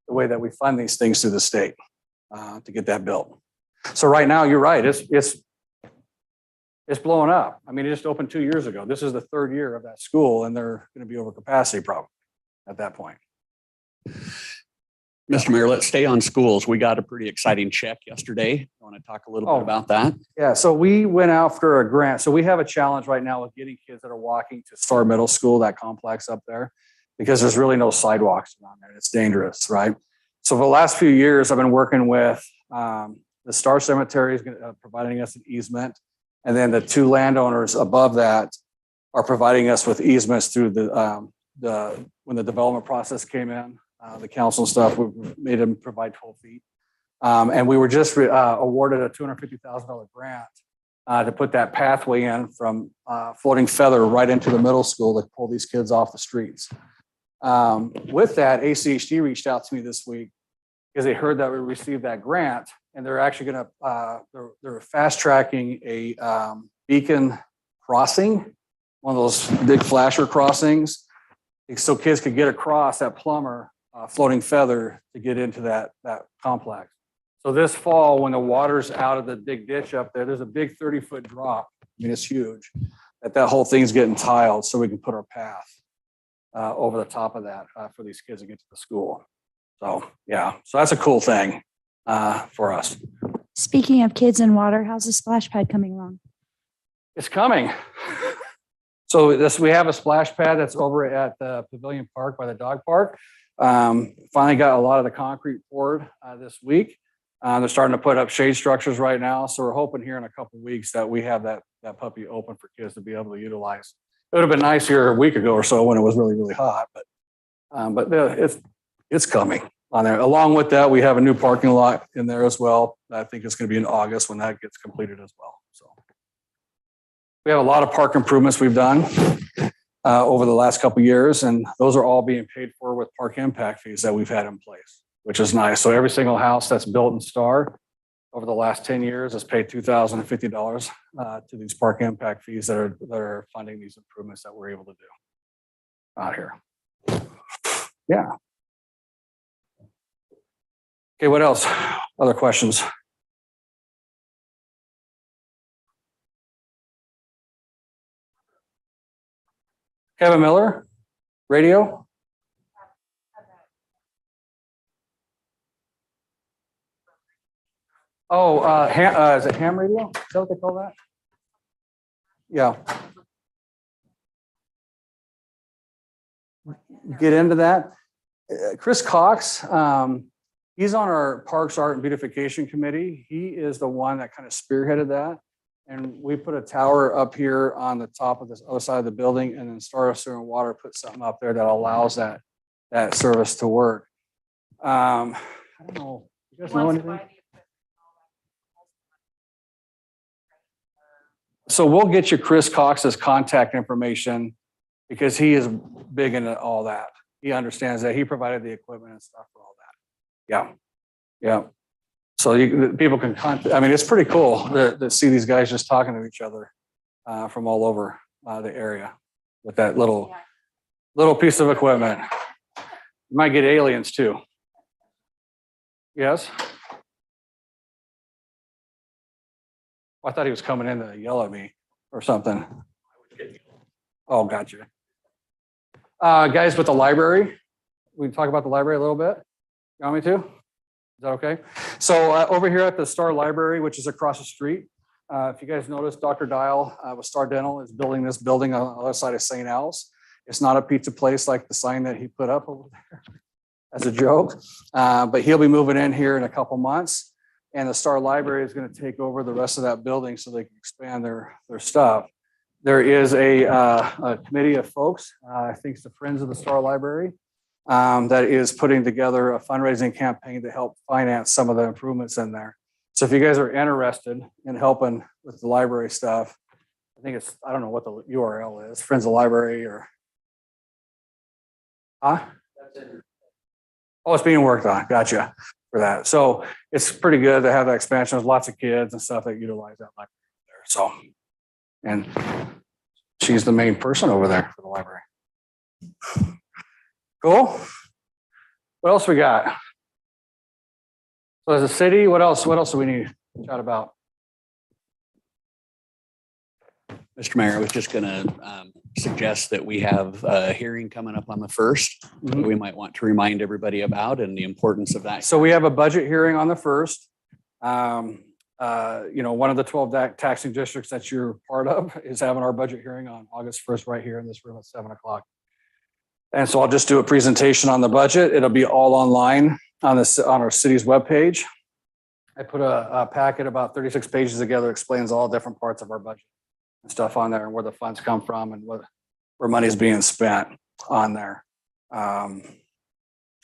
the way that we fund these things through the state to get that built. So right now, you're right. It's blowing up. I mean, it just opened 2 years ago. This is the third year of that school, and they're going to be over capacity probably at that point. Mr. Mayor, let's stay on schools. We got a pretty exciting check yesterday. I want to talk a little bit about that. Yeah, so we went after a grant. So we have a challenge right now with getting kids that are walking to Star Middle School, that complex up there, because there's really no sidewalks around there. It's dangerous, right? So for the last few years, I've been working with the Star Cemetery is providing us an easement. And then the two landowners above that are providing us with easements through when the development process came in, the council stuff, we made them provide 12 feet. And we were just awarded a $250,000 grant to put that pathway in from Floating Feather right into the middle school to pull these kids off the streets. With that, ACHD reached out to me this week because they heard that we received that grant, and they're actually going to they're fast tracking a beacon crossing, one of those big flasher crossings, so kids could get across that Plummer Floating Feather to get into that complex. So this fall, when the water's out of the big ditch up there, there's a big 30-foot drop. I mean, it's huge. That whole thing's getting tiled so we can put our path over the top of that for these kids to get to the school. So yeah, so that's a cool thing for us. Speaking of kids and water, how's the splash pad coming along? It's coming. So we have a splash pad that's over at the Pavilion Park by the dog park. Finally got a lot of the concrete poured this week. They're starting to put up shade structures right now. So we're hoping here in a couple of weeks that we have that puppy open for kids to be able to utilize. It would have been nice here a week ago or so when it was really, really hot, but it's coming on there. Along with that, we have a new parking lot in there as well. I think it's going to be in August when that gets completed as well. So we have a lot of park improvements we've done over the last couple of years, and those are all being paid for with park impact fees that we've had in place, which is nice. So every single house that's built in Star over the last 10 years has paid $2,050 to these park impact fees that are funding these improvements that we're able to do out here. Yeah. Okay, what else? Other questions? Kevin Miller, radio. Oh, is it ham radio? Is that what they call that? Yeah. Get into that. Chris Cox, he's on our Parks, Art, and Beautification Committee. He is the one that kind of spearheaded that. And we put a tower up here on the top of this other side of the building, and then Star Sewer and Water put something up there that allows that service to work. I don't know. You guys know anything? So we'll get you Chris Cox's contact information because he is big into all that. He understands that. He provided the equipment and stuff for all that. Yeah. Yeah. So people can contact. I mean, it's pretty cool to see these guys just talking to each other from all over the area with that little piece of equipment. You might get aliens too. Yes. I thought he was coming in to yell at me or something. Oh, gotcha. Guys with the library, we can talk about the library a little bit. You want me to? Is that okay? So over here at the Star Library, which is across the street, if you guys notice, Dr. Dial with Star Dental is building this building on the other side of St. Al's. It's not a pizza place like the sign that he put up over there as a joke, but he'll be moving in here in a couple months. And the Star Library is going to take over the rest of that building so they can expand their stuff. There is a committee of folks, I think it's the Friends of the Star Library, that is putting together a fundraising campaign to help finance some of the improvements in there. So if you guys are interested in helping with the library stuff, I think it's, I don't know what the URL is, Friends of the Library or, huh? Oh, it's being worked on. Gotcha. For that. So it's pretty good to have that expansion. There's lots of kids and stuff that utilize that library there. So, and she's the main person over there for the library. Cool. What else we got? So as a city, what else do we need to chat about? Mr. Mayor, I was just going to suggest that we have a hearing coming up on the 1st that we might want to remind everybody about and the importance of that. So we have a budget hearing on the 1st. One of the 12 taxing districts that you're part of is having our budget hearing on August 1st right here in this room at 7 o'clock. And so I'll just do a presentation on the budget. It'll be all online on our city's webpage. I put a packet about 36 pages together, explains all different parts of our budget and stuff on there and where the funds come from and where money is being spent on there.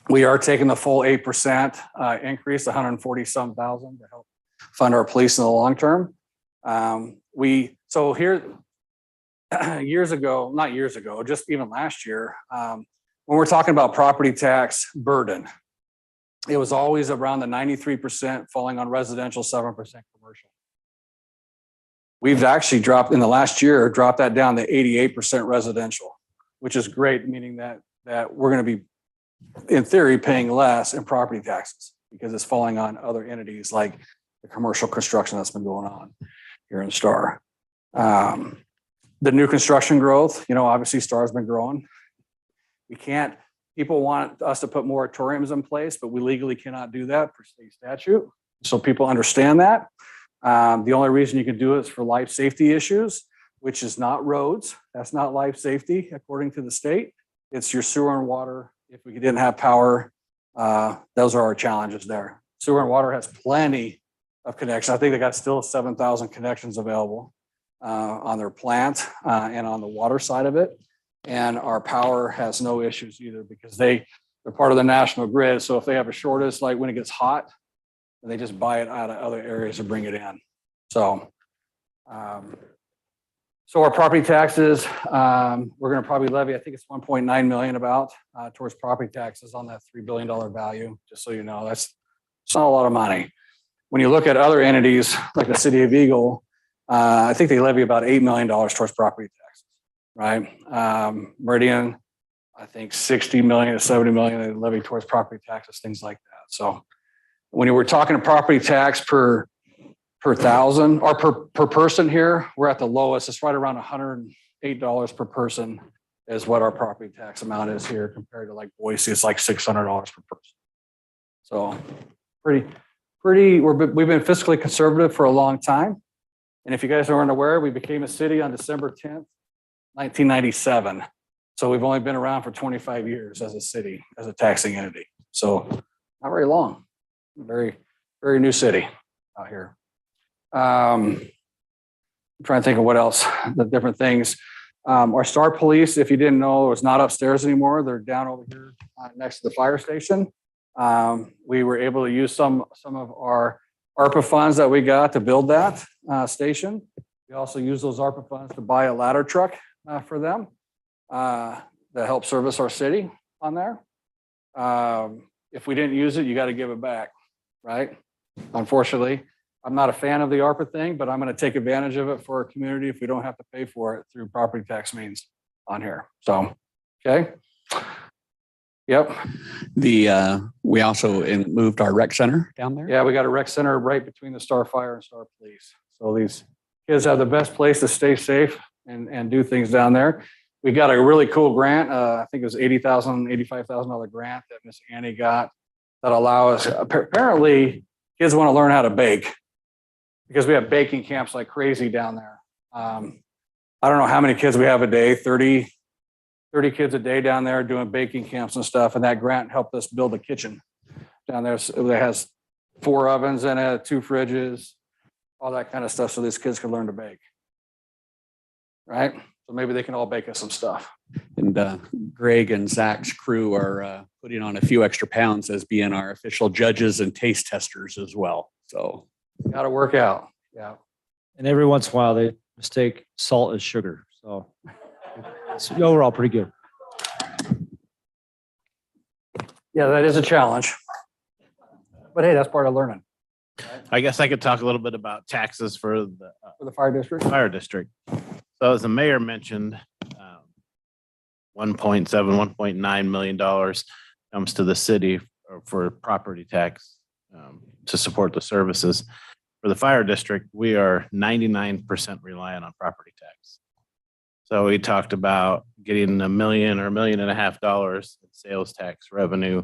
We are taking the full 8% increase, 140-some thousand to help fund our police in the long term. So here, years ago, not years ago, just even last year, when we're talking about property tax burden, it was always around the 93% falling on residential, 7% commercial. We've actually dropped in the last year, dropped that down to 88% residential, which is great, meaning that we're going to be, in theory, paying less in property taxes because it's falling on other entities like the commercial construction that's been going on here in Star. The new construction growth, obviously Star's been growing. People want us to put moratoriums in place, but we legally cannot do that for state statute. So people understand that. The only reason you can do it is for life safety issues, which is not roads. That's not life safety, according to the state. It's your sewer and water. If we didn't have power, those are our challenges there. Sewer and water has plenty of connections. I think they got still 7,000 connections available on their plant and on the water side of it. And our power has no issues either because they're part of the national grid. So if they have a shortage, like when it gets hot, they just buy it out of other areas and bring it in. So, our property taxes, we're going to probably levy, I think it's 1.9 million about towards property taxes on that $3 billion value. Just so you know, it's not a lot of money. When you look at other entities like the city of Eagle, I think they levy about $8 million towards property taxes, right? Meridian, I think 60 million to 70 million they levy towards property taxes, things like that. So when you were talking property tax per thousand or per person here, we're at the lowest. It's right around $108 per person is what our property tax amount is here compared to like Boise. It's like $600 per person. So we've been fiscally conservative for a long time. And if you guys aren't aware, we became a city on December 10th, 1997. So we've only been around for 25 years as a city, as a taxing entity. So not very long. Very, very new city out here. I'm trying to think of what else, the different things. Our Star Police, if you didn't know, is not upstairs anymore. They're down over here next to the fire station. We were able to use some of our ARPA funds that we got to build that station. We also use those ARPA funds to buy a ladder truck for them to help service our city on there. If we didn't use it, you got to give it back, right? Unfortunately, I'm not a fan of the ARPA thing, but I'm going to take advantage of it for our community if we don't have to pay for it through property tax means on here. So, okay. Yep. We also moved our rec center down there. Yeah, we got a rec center right between the Star Fire and Star Police. So these kids have the best place to stay safe and do things down there. We got a really cool grant. I think it was $85,000 grant that Miss Annie got that allow us. Apparently, kids want to learn how to bake because we have baking camps like crazy down there. I don't know how many kids we have a day, 30 kids a day down there doing baking camps and stuff. And that grant helped us build a kitchen down there. So it has 4 ovens in it, 2 fridges, all that kind of stuff. So these kids can learn to bake. Right? So maybe they can all bake us some stuff. And Greg and Zach's crew are putting on a few extra pounds as being our official judges and taste testers as well. So got to work out. Yeah. And every once in a while, they mistake salt as sugar. So it's overall pretty good. Yeah, that is a challenge. But hey, that's part of learning. I guess I could talk a little bit about taxes for For the fire district. fire district. So as the mayor mentioned, $1.9 million comes to the city for property tax to support the services. For the fire district, we are 99% reliant on property tax. So we talked about getting $1 million or $1.5 million in sales tax revenue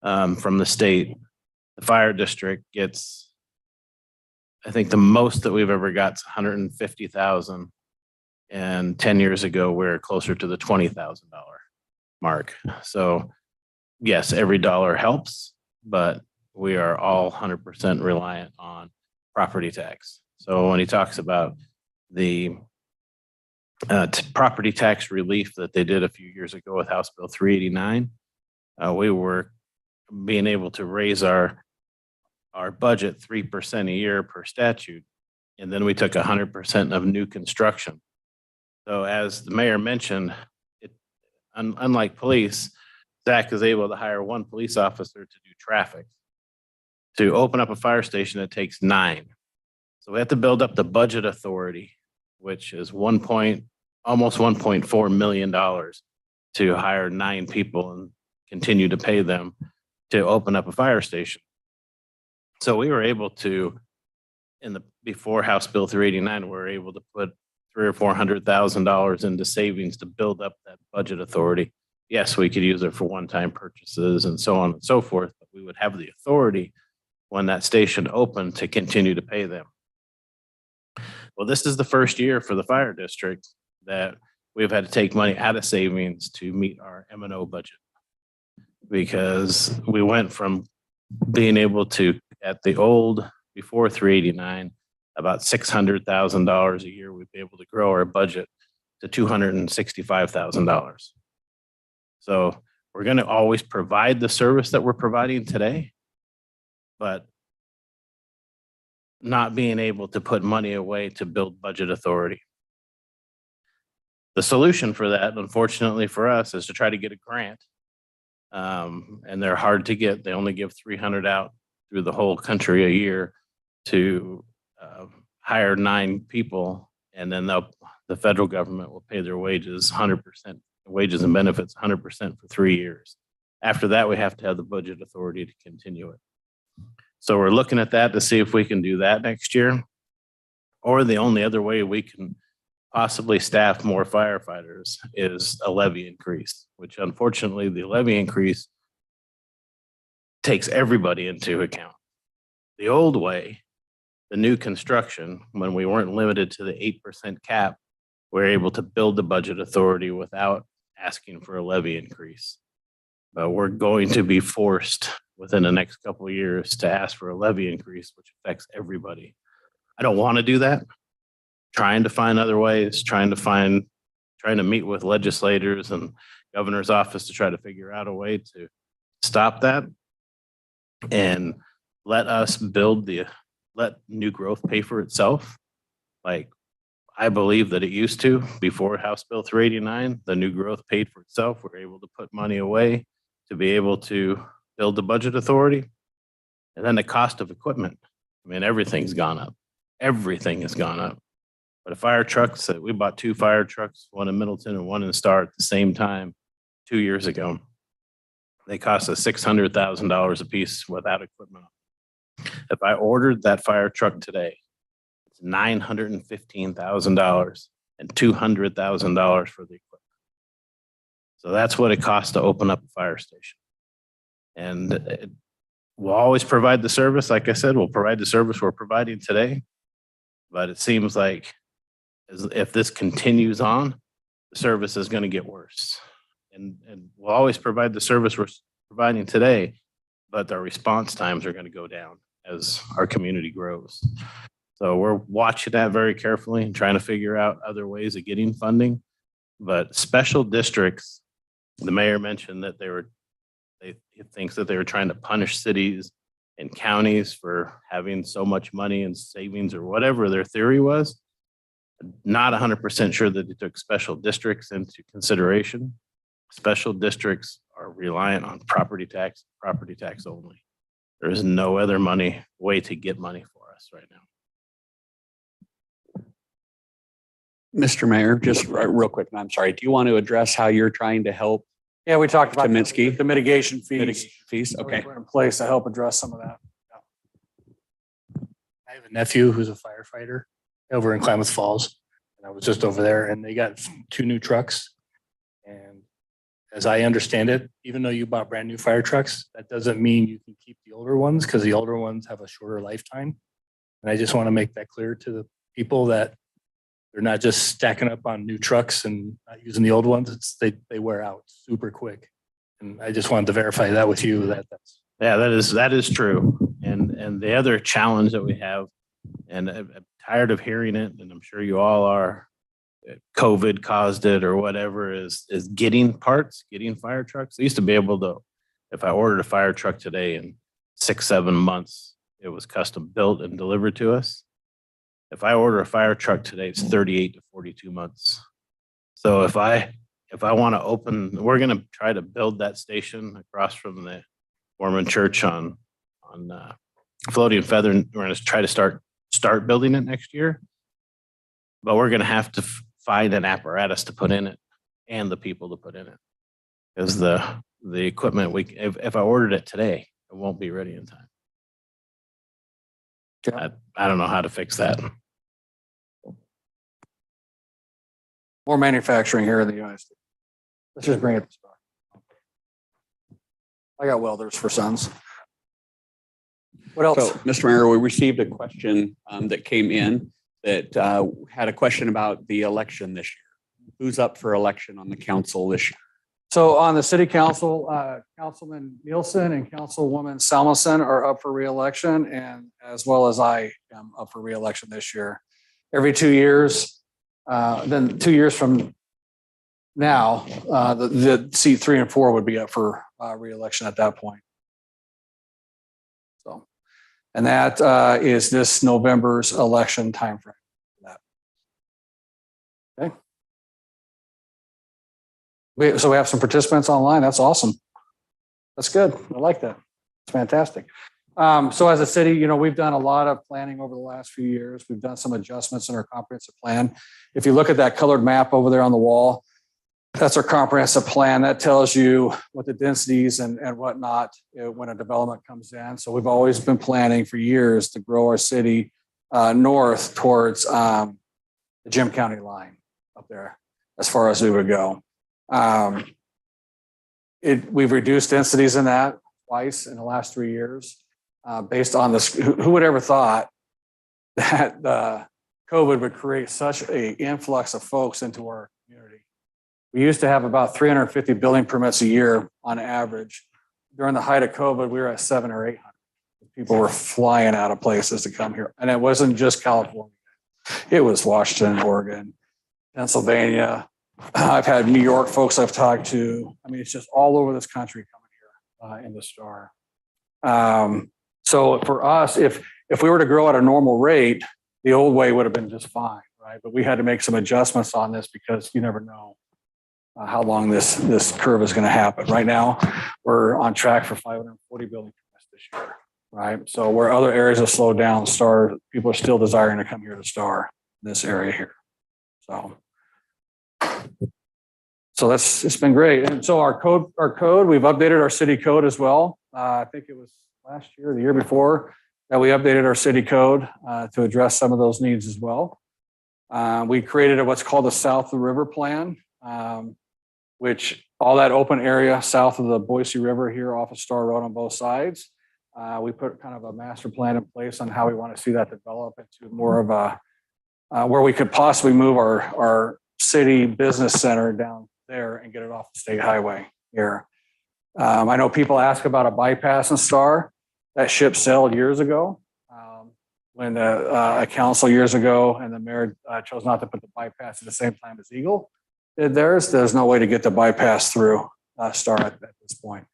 from the state. The fire district gets, I think the most that we've ever got is $150,000. And 10 years ago, we're closer to the $20,000 mark. So yes, every dollar helps, but we are all 100% reliant on property tax. So when he talks about the property tax relief that they did a few years ago with House Bill 389, we were being able to raise our budget 3% a year per statute. And then we took 100% of new construction. So as the mayor mentioned, unlike police, Zach is able to hire one police officer to do traffic. To open up a fire station, it takes 9. So we have to build up the budget authority, which is almost $1.4 million to hire 9 people and continue to pay them to open up a fire station. So we were able to, before House Bill 389, we were able to put $300,000 or $400,000 into savings to build up that budget authority. Yes, we could use it for one-time purchases and so on and so forth, but we would have the authority when that station opened to continue to pay them. Well, this is the first year for the fire district that we've had to take money out of savings to meet our M&O budget, because we went from being able to, at the old, before 389, about $600,000 a year, we'd be able to grow our budget to $265,000. So we're going to always provide the service that we're providing today, but not being able to put money away to build budget authority. The solution for that, unfortunately for us, is to try to get a grant. And they're hard to get. They only give 300 out through the whole country a year to hire 9 people, and then the federal government will pay their wages 100%, wages and benefits 100% for 3 years. After that, we have to have the budget authority to continue it. So we're looking at that to see if we can do that next year. Or the only other way we can possibly staff more firefighters is a levy increase, which unfortunately the levy increase takes everybody into account. The old way, the new construction, when we weren't limited to the 8% cap, we're able to build the budget authority without asking for a levy increase. But we're going to be forced within the next couple of years to ask for a levy increase, which affects everybody. I don't want to do that. Trying to find other ways, trying to meet with legislators and governor's office to try to figure out a way to stop that and let us let new growth pay for itself. Like I believe that it used to before House Bill 389, the new growth paid for itself. We're able to put money away to be able to build the budget authority. And then the cost of equipment. I mean, everything's gone up. Everything has gone up. But a fire truck, we bought 2 fire trucks, one in Middleton and one in Star at the same time 2 years ago. They cost us $600,000 a piece without equipment. If I ordered that fire truck today, it's $915,000 and $200,000 for the equipment. So that's what it costs to open up a fire station. And we'll always provide the service. Like I said, we'll provide the service we're providing today. But it seems like if this continues on, the service is going to get worse. And we'll always provide the service we're providing today, but our response times are going to go down as our community grows. So we're watching that very carefully and trying to figure out other ways of getting funding. But special districts, the mayor mentioned that he thinks that they were trying to punish cities and counties for having so much money in savings or whatever their theory was. Not 100% sure that they took special districts into consideration. Special districts are reliant on property tax only. There is no other way to get money for us right now. Mr. Mayor, just real quick, and I'm sorry, do you want to address how you're trying to help Yeah, we talked about Kaminsky? the mitigation fees. mitigation fees? Okay. We're in place to help address some of that. I have a nephew who's a firefighter over in Klamath Falls. And I was just over there and they got 2 new trucks. And as I understand it, even though you bought brand new fire trucks, that doesn't mean you can keep the older ones because the older ones have a shorter lifetime. And I just want to make that clear to the people that They're not just stacking up on new trucks and not using the old ones. They wear out super quick. And I just wanted to verify that with you that's. Yeah, that is true. And the other challenge that we have, and I'm tired of hearing it, and I'm sure you all are, COVID caused it or whatever, is getting parts, getting fire trucks. I used to be able to, if I ordered a fire truck today in 6-7 months, it was custom built and delivered to us. If I order a fire truck today, it's 38 to 42 months. So if I want to open, we're going to try to build that station across from the Mormon Church on Floating Feather. We're going to try to start building it next year, but we're going to have to find an apparatus to put in it and the people to put in it, because the equipment if I ordered it today, it won't be ready in time. I don't know how to fix that. More manufacturing here in the United States. Let's just bring it to start. I got welders for sons. What else? So, Mr. Mayor, we received a question that came in that had a question about the election this year. Who's up for election on the council this year? So on the city council, Councilman Nielsen and Councilwoman Salmonson are up for reelection, and as well as I am up for reelection this year. Every 2 years, then 2 years from now, the seat 3 and 4 would be up for reelection at that point. So, and that is this November's election timeframe. Okay. So we have some participants online. That's awesome. That's good. I like that. It's fantastic. So as a city, we've done a lot of planning over the last few years. We've done some adjustments in our comprehensive plan. If you look at that colored map over there on the wall, that's our comprehensive plan. That tells you what the densities and whatnot when a development comes in. So we've always been planning for years to grow our city north towards the Jim County line up there, as far as we would go. We've reduced densities in that twice in the last 3 years, based on this. Who would ever thought that COVID would create such an influx of folks into our community? We used to have about 350 building permits a year on average. During the height of COVID, we were at 700 or 800. People were flying out of places to come here. And it wasn't just California. It was Washington, Oregon, Pennsylvania. I've had New York folks I've talked to. I mean, it's just all over this country coming here in the Star. So for us, if we were to grow at a normal rate, the old way would have been just fine, right? But we had to make some adjustments on this because you never know how long this curve is going to happen. Right now, we're on track for 540 building permits this year, right? So where other areas have slowed down, Star, people are still desiring to come here to Star, this area here. So it's been great. And so our code, we've updated our city code as well. I think it was last year or the year before that we updated our city code to address some of those needs as well. We created what's called the South of the River Plan, which all that open area south of the Boise River here off of Star Road on both sides. We put kind of a master plan in place on how we want to see that develop into more of a, where we could possibly move our city business center down there and get it off the state highway here. I know people ask about a bypass in Star. That ship sailed years ago when a council years ago and the mayor chose not to put the bypass at the same time as Eagle did theirs. There's no way to get the bypass through Star at this point.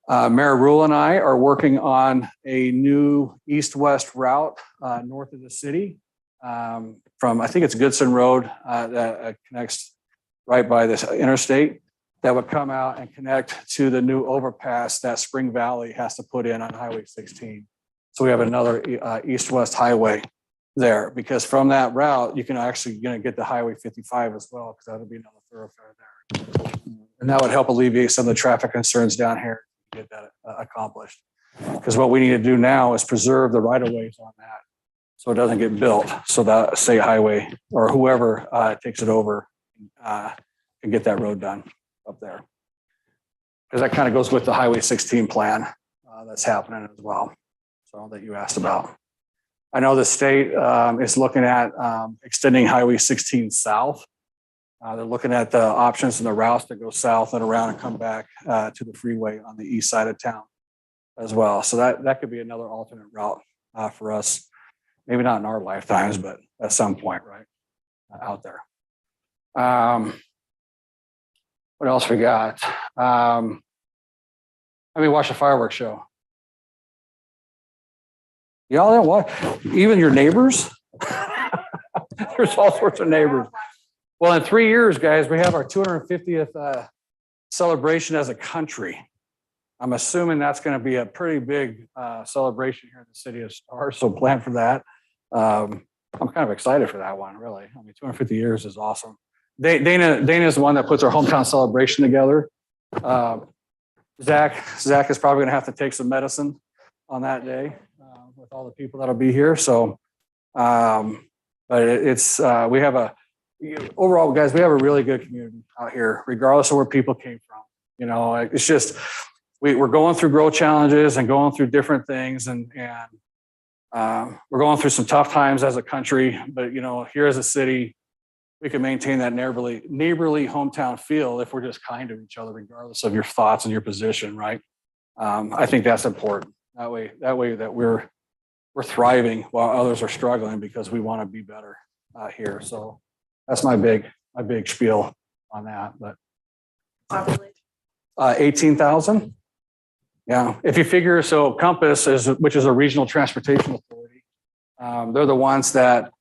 Mayor Rule and I are working on a new east-west route north of the city from, I think it's Goodson Road that connects right by this interstate, that would come out and connect to the new overpass that Spring Valley has to put in on Highway 16. So we have another east-west highway there, because from that route, you can actually get the Highway 55 as well, because that would be another thoroughfare there. And that would help alleviate some of the traffic concerns down here to get that accomplished. Because what we need to do now is preserve the right-of-ways on that so it doesn't get built, so that state highway or whoever takes it over can get that road done up there. Because that kind of goes with the Highway 16 plan that's happening as well, so that you asked about. I know the state is looking at extending Highway 16 south. They're looking at the options and the routes to go south and around and come back to the freeway on the east side of town as well. So that could be another alternate route for us. Maybe not in our lifetimes, but at some point, right, out there. What else we got? I mean, watch a fireworks show. Y'all don't watch, even your neighbors? There's all sorts of neighbors. Well, in 3 years, guys, we have our 250th celebration as a country. I'm assuming that's going to be a pretty big celebration here in the city of Star, so plan for that. I'm kind of excited for that one, really. I mean, 250 years is awesome. Dana is the one that puts our hometown celebration together. Zach is probably going to have to take some medicine on that day with all the people that'll be here. So, but we have overall, guys, we have a really good community out here, regardless of where people came from. You know, it's just, we're going through growth challenges and going through different things, and we're going through some tough times as a country, but you know, here as a city, we can maintain that neighborly hometown feel if we're just kind to each other, regardless of your thoughts and your position, right? I think that's important. That way that we're thriving while others are struggling, because we want to be better here. So that's my big spiel on that. But 18,000. Yeah, if you figure, so Compass which is a regional transportation authority. They're the ones that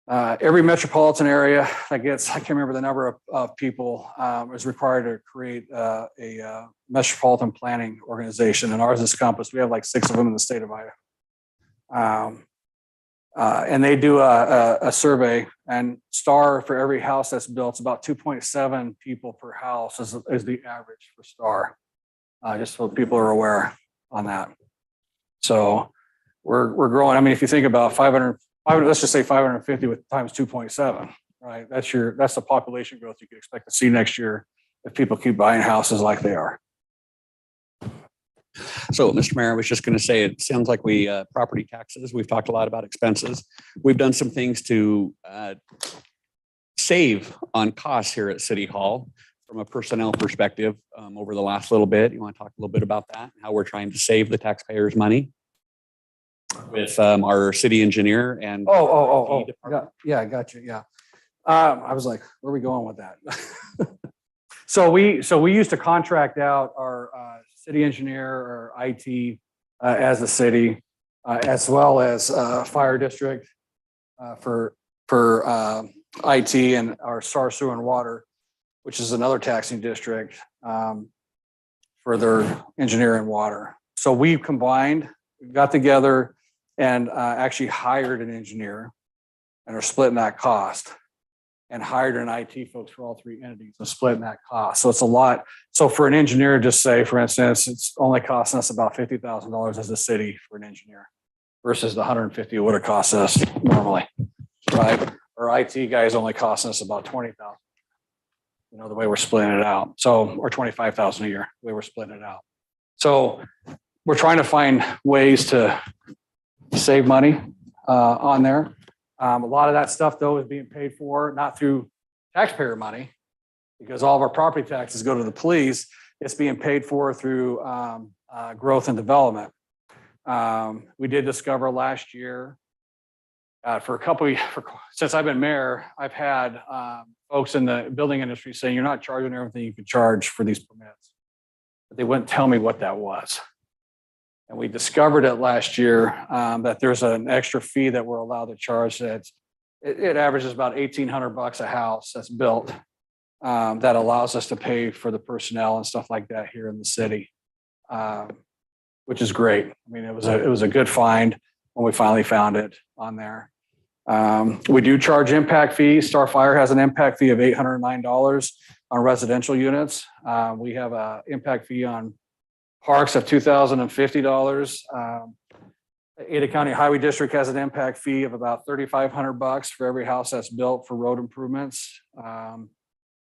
every metropolitan area that gets, I can't remember the number of people, is required to create a metropolitan planning organization. And ours is Compass. We have like 6 of them in the state of Idaho. And they do a survey, and STAR, for every house that's built, it's about 2.7 people per house is the average for STAR. Just so people are aware on that. So we're growing. I mean, if you think about 500, let's just say 550 with times 2.7, right? That's the population growth you could expect to see next year if people keep buying houses like they are. So, Mr. Mayor, I was just going to say, it sounds like property taxes, we've talked a lot about expenses. We've done some things to save on costs here at City Hall from a personnel perspective over the last little bit. You want to talk a little bit about that, how we're trying to save the taxpayers' money with our city engineer and Yeah, I got you. Yeah. I was like, where are we going with that? So we used to contract out our city engineer or IT as the city, as well as fire district for IT, and our STAR Sewer and Water, which is another taxing district, for their engineer and water. So we got together and actually hired an engineer, and are splitting that cost, and hired an IT folks for all 3 entities and splitting that cost. So it's a lot. So for an engineer, just say, for instance, it's only costing us about $50,000 as a city for an engineer versus the $150 it would have cost us normally, right? Our IT guy is only costing us about $20,000, you know, the way we're splitting it out. So, or $25,000 a year, the way we're splitting it out. So we're trying to find ways to save money on there. A lot of that stuff, though, is being paid for not through taxpayer money, because all of our property taxes go to the police. It's being paid for through growth and development. We did discover last year, since I've been mayor, I've had folks in the building industry saying, you're not charging everything you could charge for these permits. But they wouldn't tell me what that was. And we discovered it last year that there's an extra fee that we're allowed to charge. That it averages about $1,800 a house that's built, that allows us to pay for the personnel and stuff like that here in the city, which is great. I mean, it was a good find when we finally found it on there. We do charge impact fees. Star Fire has an impact fee of $809 on residential units. We have an impact fee on parks of $2,050. Ada County Highway District has an impact fee of about $3,500 for every house that's built for road improvements.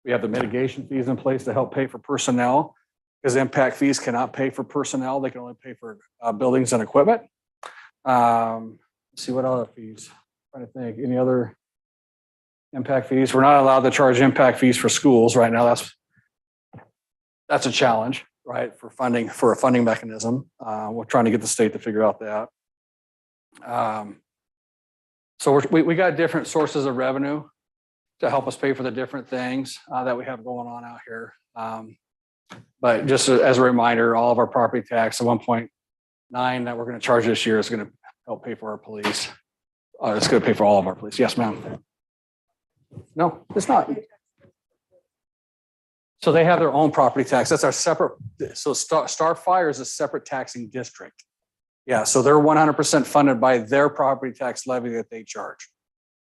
We have the mitigation fees in place to help pay for personnel, because impact fees cannot pay for personnel. They can only pay for buildings and equipment. See what other fees, trying to think, any other impact fees? We're not allowed to charge impact fees for schools right now. That's a challenge, right? For a funding mechanism. We're trying to get the state to figure out that. So we got different sources of revenue to help us pay for the different things that we have going on out here. But just as a reminder, all of our property tax, the 1.9 that we're going to charge this year is going to help pay for our police. It's going to pay for all of our police. Yes, ma'am. No, it's not. So they have their own property tax. That's our separate. So Star Fire is a separate taxing district. Yeah, so they're 100% funded by their property tax levy that they charge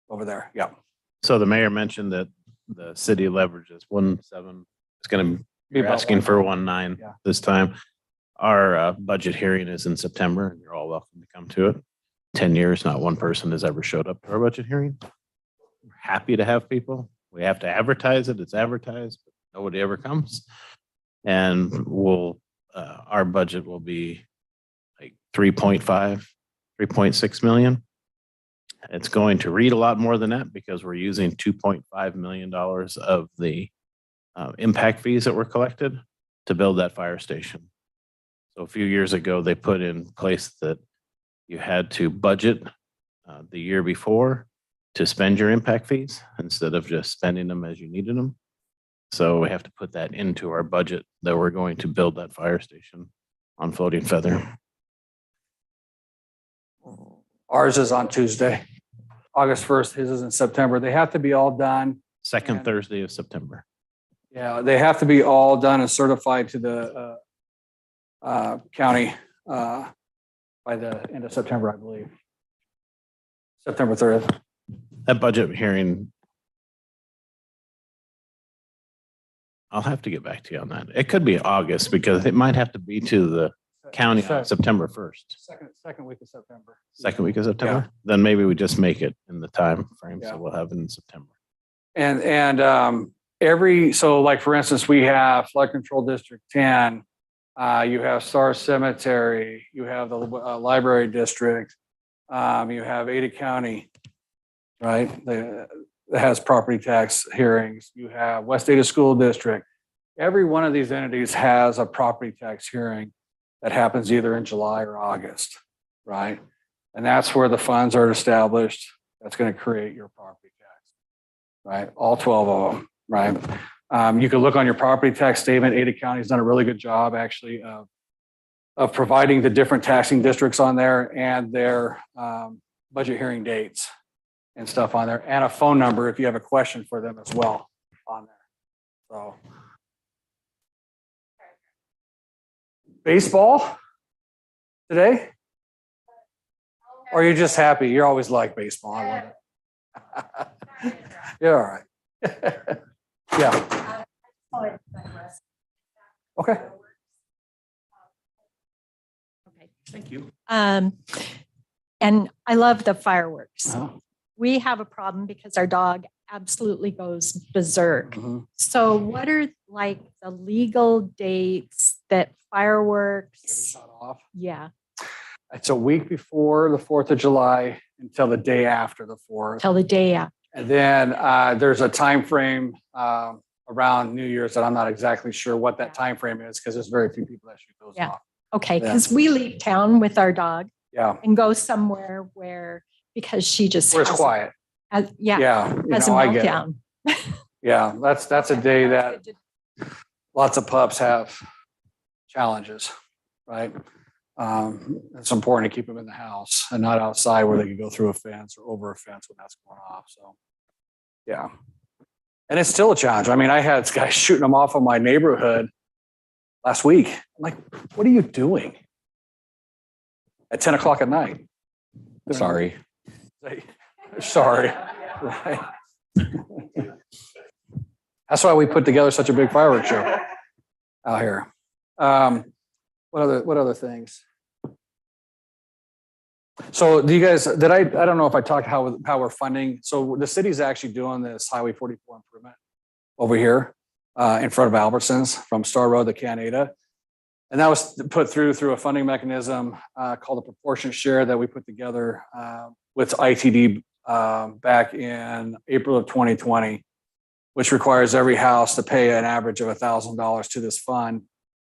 over there. Yeah. So the mayor mentioned that the city leverages 1.7. It's going to be About asking 1.9. for 1.9 Yeah. this time. Our budget hearing is in September, and you're all welcome to come to it. 10 years, not one person has ever showed up to our budget hearing. We're happy to have people. We have to advertise it. It's advertised, but nobody ever comes. And our budget will be like 3.6 million. It's going to read a lot more than that because we're using $2.5 million of the impact fees that were collected to build that fire station. So a few years ago, they put in place that you had to budget the year before to spend your impact fees instead of just spending them as you needed them. So we have to put that into our budget that we're going to build that fire station on Floating Feather. Ours is on Tuesday, August 1st. His is in September. They have to be all done. Second And- Thursday of September. Yeah, they have to be all done and certified to the county by the end of September, I believe. September 30th. That budget hearing, I'll have to get back to you on that. It could be August because it might have to be to the county on September 1st. Second week of September. Second week of September, then maybe we just make it in the time frame, Yeah. so we'll have it in September. So like, for instance, we have Flood Control District 10, you have Star Cemetery, you have the Library District, you have Ada County, right? That has property tax hearings. You have West Ada School District. Every one of these entities has a property tax hearing that happens either in July or August, right? And that's where the funds are established. That's going to create your property tax, right? All 12 of them, right? You can look on your property tax statement. Ada County's done a really good job actually of providing the different taxing districts on there and their budget hearing dates and stuff on there, and a phone number if you have a question for them as well on there. So. Baseball today? Or are you just happy? You're always like baseball. I love it. You're all right. Yeah. Okay. Okay, thank you. And I love the fireworks. Oh. We have a problem because our dog absolutely goes berserk. Mhm. So what are like the legal dates that fireworks? Shut off. Yeah, It's a week before the 4th of July until the day after the 4th. till the day after. And then there's a time frame around New Year's that I'm not exactly sure what that time frame is because there's very few people that shoot those Yeah. off. Okay, Yeah. because we leave town with our dog Yeah. and go somewhere where, because she just. Where it's has- quiet. Yeah, Yeah. You has a know, I get it. meltdown. Yeah. That's a day that lots of pups have challenges, right? It's important to keep them in the house and not outside where they could go through a fence or over a fence when that's going off. So, yeah. And it's still a challenge. I mean, I had guys shooting them off of my neighborhood last week. I'm like, what are you doing at 10 o'clock at night? Sorry. Sorry. Right. That's why we put together such a big fireworks show out here. What other things? So do you guys, I don't know if I talked how we're funding. So the city's actually doing this Highway 44 improvement over here in front of Albertsons from Star Road to Canada. And that was put through a funding mechanism called a proportionate share that we put together with ITD back in April of 2020, which requires every house to pay an average of $1,000 to this fund.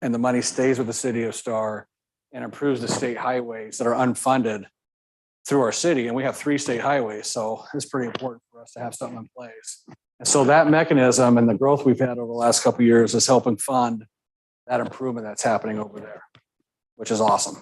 And the money stays with the city of Star and improves the state highways that are unfunded through our city. And we have 3 state highways. So it's pretty important for us to have something in place. And so that mechanism and the growth we've had over the last couple of years is helping fund that improvement that's happening over there, which is awesome.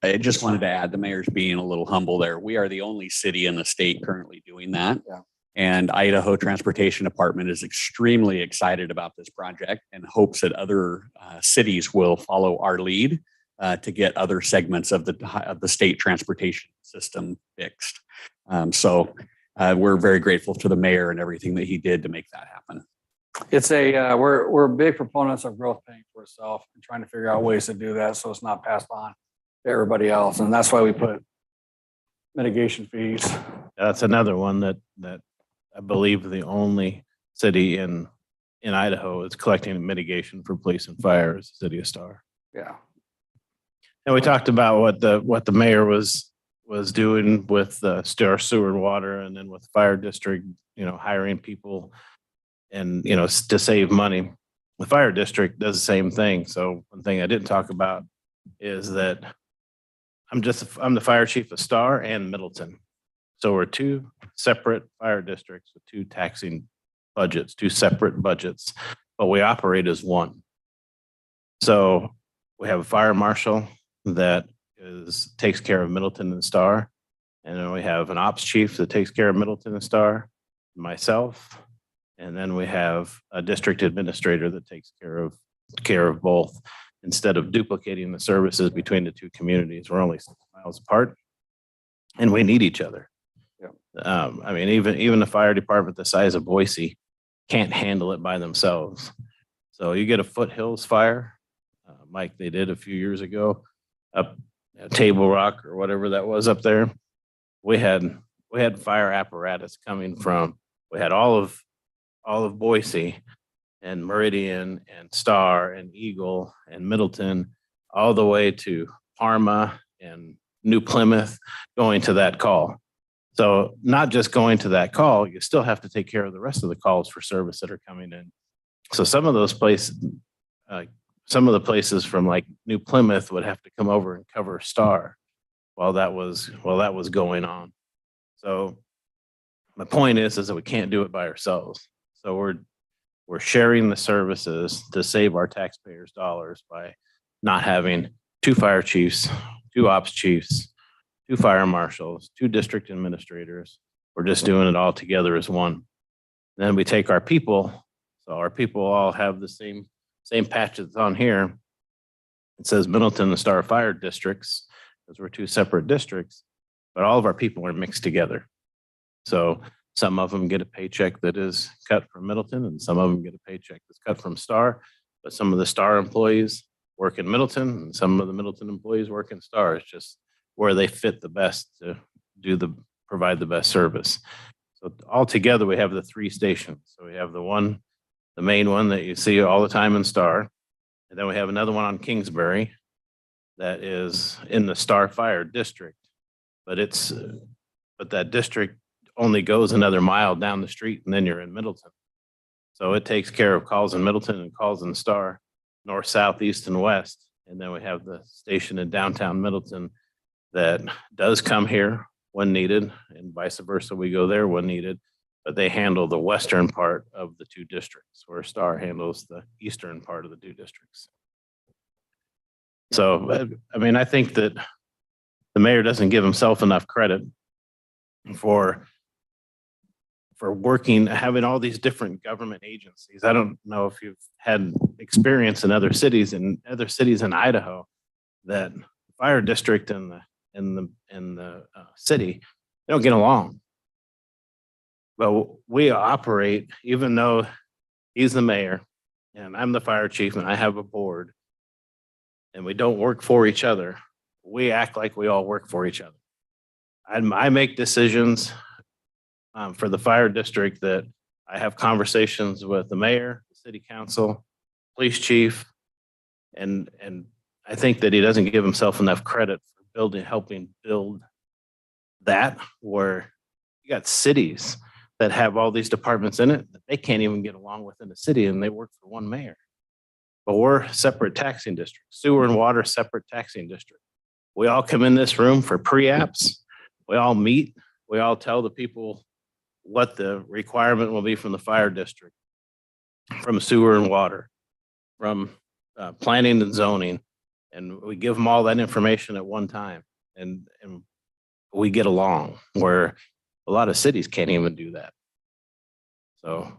I just wanted to add, the mayor's being a little humble there. We are the only city in the state currently doing that. Yeah. And Idaho Transportation Department is extremely excited about this project and hopes that other cities will follow our lead to get other segments of the state transportation system fixed. So we're very grateful to the mayor and everything that he did to make that happen. It's we're big proponents of growth paying for itself and trying to figure out ways to do that so it's not passed on to everybody else. And that's why we put mitigation fees. That's another one that I believe the only city in Idaho is collecting mitigation for police and fire is the city of Star. Yeah. And we talked about what the mayor was doing with the Star Sewer and Water, and then with the fire district, hiring people and, to save money. The fire district does the same thing. So one thing I didn't talk about is that I'm the fire chief of Star and Middleton. So we're 2 separate fire districts with 2 taxing budgets, 2 separate budgets, but we operate as one. So we have a fire marshal that takes care of Middleton and Star. And then we have an ops chief that takes care of Middleton and Star, myself. And then we have a district administrator that takes care of both, instead of duplicating the services between the 2 communities. We're only 6 miles apart and we need each other. Yeah. I mean, even the fire department the size of Boise can't handle it by themselves. So you get a Foothills fire, Mike, they did a few years ago up at Table Rock or whatever that was up there. We had fire apparatus coming from, we had all of Boise and Meridian and Star and Eagle and Middleton, all the way to Parma and New Plymouth going to that call. So not just going to that call, you still have to take care of the rest of the calls for service that are coming in. So some of those places, some of the places from like New Plymouth would have to come over and cover Star while that was going on. So my point is that we can't do it by ourselves. So we're sharing the services to save our taxpayers' dollars by not having 2 fire chiefs, 2 ops chiefs, 2 fire marshals, 2 district administrators. We're just doing it all together as one. Then we take our people. So our people all have the same patch that's on here. It says Middleton and Star Fire Districts, because we're 2 separate districts, but all of our people are mixed together. So some of them get a paycheck that is cut from Middleton, and some of them get a paycheck that's cut from Star. But some of the Star employees work in Middleton, and some of the Middleton employees work in Star. It's just where they fit the best to provide the best service. So all together, we have the 3 stations. So we have the main one that you see all the time in Star. And then we have another one on Kingsbury that is in the Star Fire District. But that district only goes another mile down the street and then you're in Middleton. So it takes care of calls in Middleton and calls in Star, north, south, east, and west. And then we have the station in downtown Middleton that does come here when needed, and vice versa. We go there when needed, but they handle the western part of the 2 districts, where Star handles the eastern part of the 2 districts. So, I mean, I think that the mayor doesn't give himself enough credit for working, having all these different government agencies. I don't know if you've had experience in other cities in Idaho, that the fire district and the city, they don't get along. But we operate, even though he's the mayor and I'm the fire chief and I have a board, and we don't work for each other, we act like we all work for each other. I make decisions for the fire district that I have conversations with the mayor, the city council, police chief, and I think that he doesn't give himself enough credit for helping build that, where you got cities that have all these departments in it, that they can't even get along within the city and they work for one mayor. But we're separate taxing districts, sewer and water, separate taxing district. We all come in this room for pre-apps. We all meet. We all tell the people what the requirement will be from the fire district, from sewer and water, from planning and zoning. And we give them all that information at one time. And we get along, where a lot of cities can't even do that. So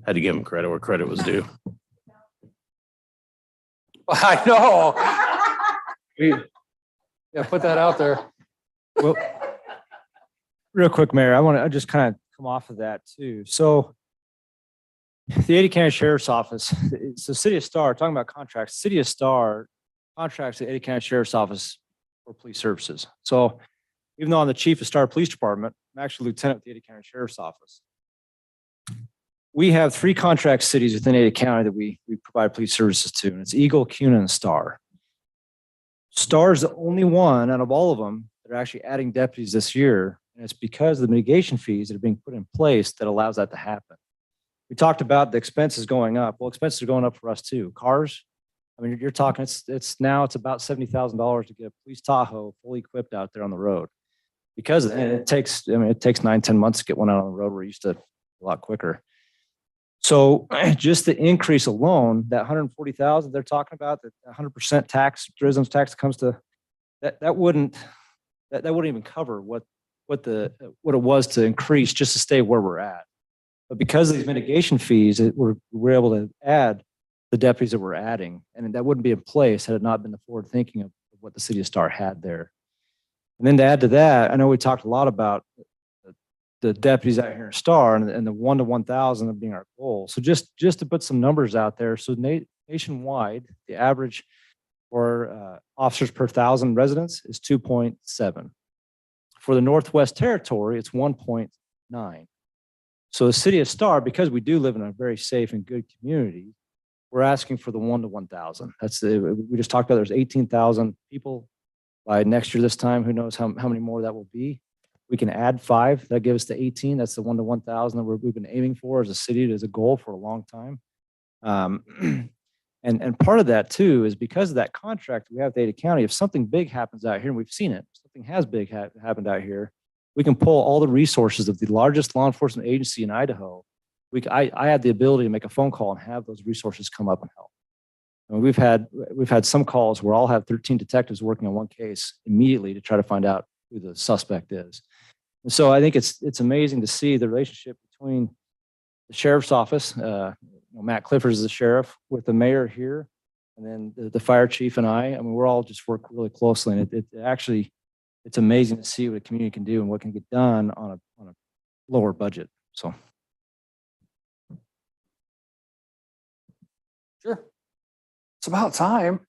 had to give them credit where credit was due. I know. Yeah, put that out there. Well, real quick, Mayor, I just kind of come off of that too. So the Ada County Sheriff's Office, it's the City of Star, talking about contracts, City of Star contracts the Ada County Sheriff's Office for police services. So even though I'm the chief of Star Police Department, I'm actually lieutenant with the Ada County Sheriff's Office. We have 3 contract cities within Ada County that we provide police services to, and it's Eagle, Cuna, and Star. Star is the only one out of all of them that are actually adding deputies this year, and it's because of the mitigation fees that are being put in place that allows that to happen. We talked about the expenses going up. Well, expenses are going up for us too. Cars, I mean, you're talking, it's about $70,000 to get a police Tahoe fully equipped out there on the road. Because and it takes 9-10 months to get one out on the road. We're used to a lot quicker. So just the increase alone, that 140,000 they're talking about, that 100% tax, tourism tax comes to, that wouldn't even cover what it was to increase just to stay where we're at. But because of these mitigation fees, we're able to add the deputies that we're adding, and that wouldn't be in place had it not been the forward thinking of what the City of Star had there. And then to add to that, I know we talked a lot about the deputies out here in Star and the 1 to 1,000 being our goal. So just to put some numbers out there, so nationwide, the average for officers per 1,000 residents is 2.7. For the Northwest Territory, it's 1.9. So the City of Star, because we do live in a very safe and good community, we're asking for the 1 to 1,000. We just talked about there's 18,000 people by next year this time. Who knows how many more that will be. We can add 5. That gives us the 18. That's the 1 to 1,000 that we've been aiming for as a city, as a goal for a long time. And part of that too is because of that contract we have with Ada County. If something big happens out here, and we've seen it, something has big happened out here, we can pull all the resources of the largest law enforcement agency in Idaho. I had the ability to make a phone call and have those resources come up and help. And we've had some calls where I'll have 13 detectives working on one case immediately to try to find out who the suspect is. And so I think it's amazing to see the relationship between the sheriff's office, Matt Clifford is the sheriff, with the mayor here, and then the fire chief and I mean, we're all just work really closely, and it's amazing to see what a community can do and what can get done on a lower budget. So. Sure. It's about time.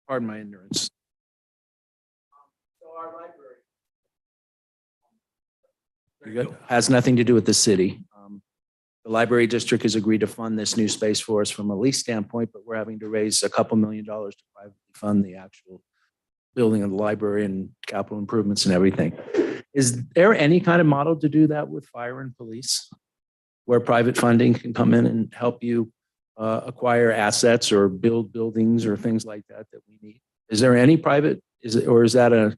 Pardon my ignorance. Has nothing to do with the city. The library district has agreed to fund this new space for us from a lease standpoint, but we're having to raise a couple $1 million to privately fund the actual building of the library and capital improvements and everything. Is there any kind of model to do that with fire and police, where private funding can come in and help you acquire assets or build buildings or things like that we need? Is there any private, or is that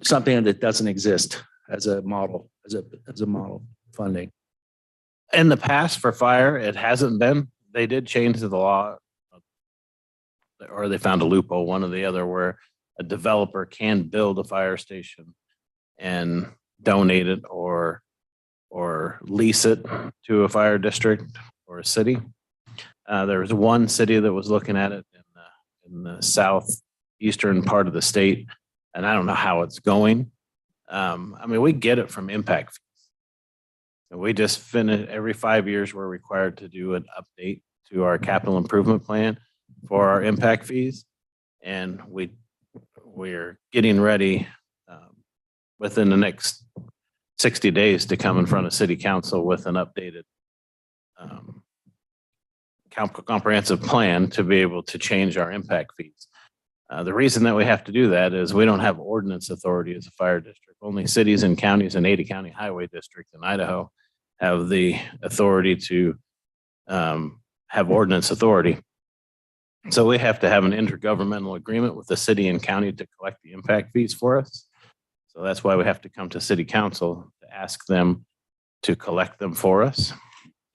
something that doesn't exist as a model, as a model funding? In the past for fire, it hasn't been. They did change the law, or they found a loophole, one or the other, where a developer can build a fire station and donate it or lease it to a fire district or a city. There was one city that was looking at it in the southeastern part of the state, and I don't know how it's going. I mean, we get it from impact fees. And we just finished, every 5 years, we're required to do an update to our capital improvement plan for our impact fees. And we're getting ready within the next 60 days to come in front of city council with an updated comprehensive plan to be able to change our impact fees. The reason that we have to do that is we don't have ordinance authority as a fire district. Only cities and counties and Ada County Highway District in Idaho have the authority to have ordinance authority. So we have to have an intergovernmental agreement with the city and county to collect the impact fees for us. So that's why we have to come to city council to ask them to collect them for us.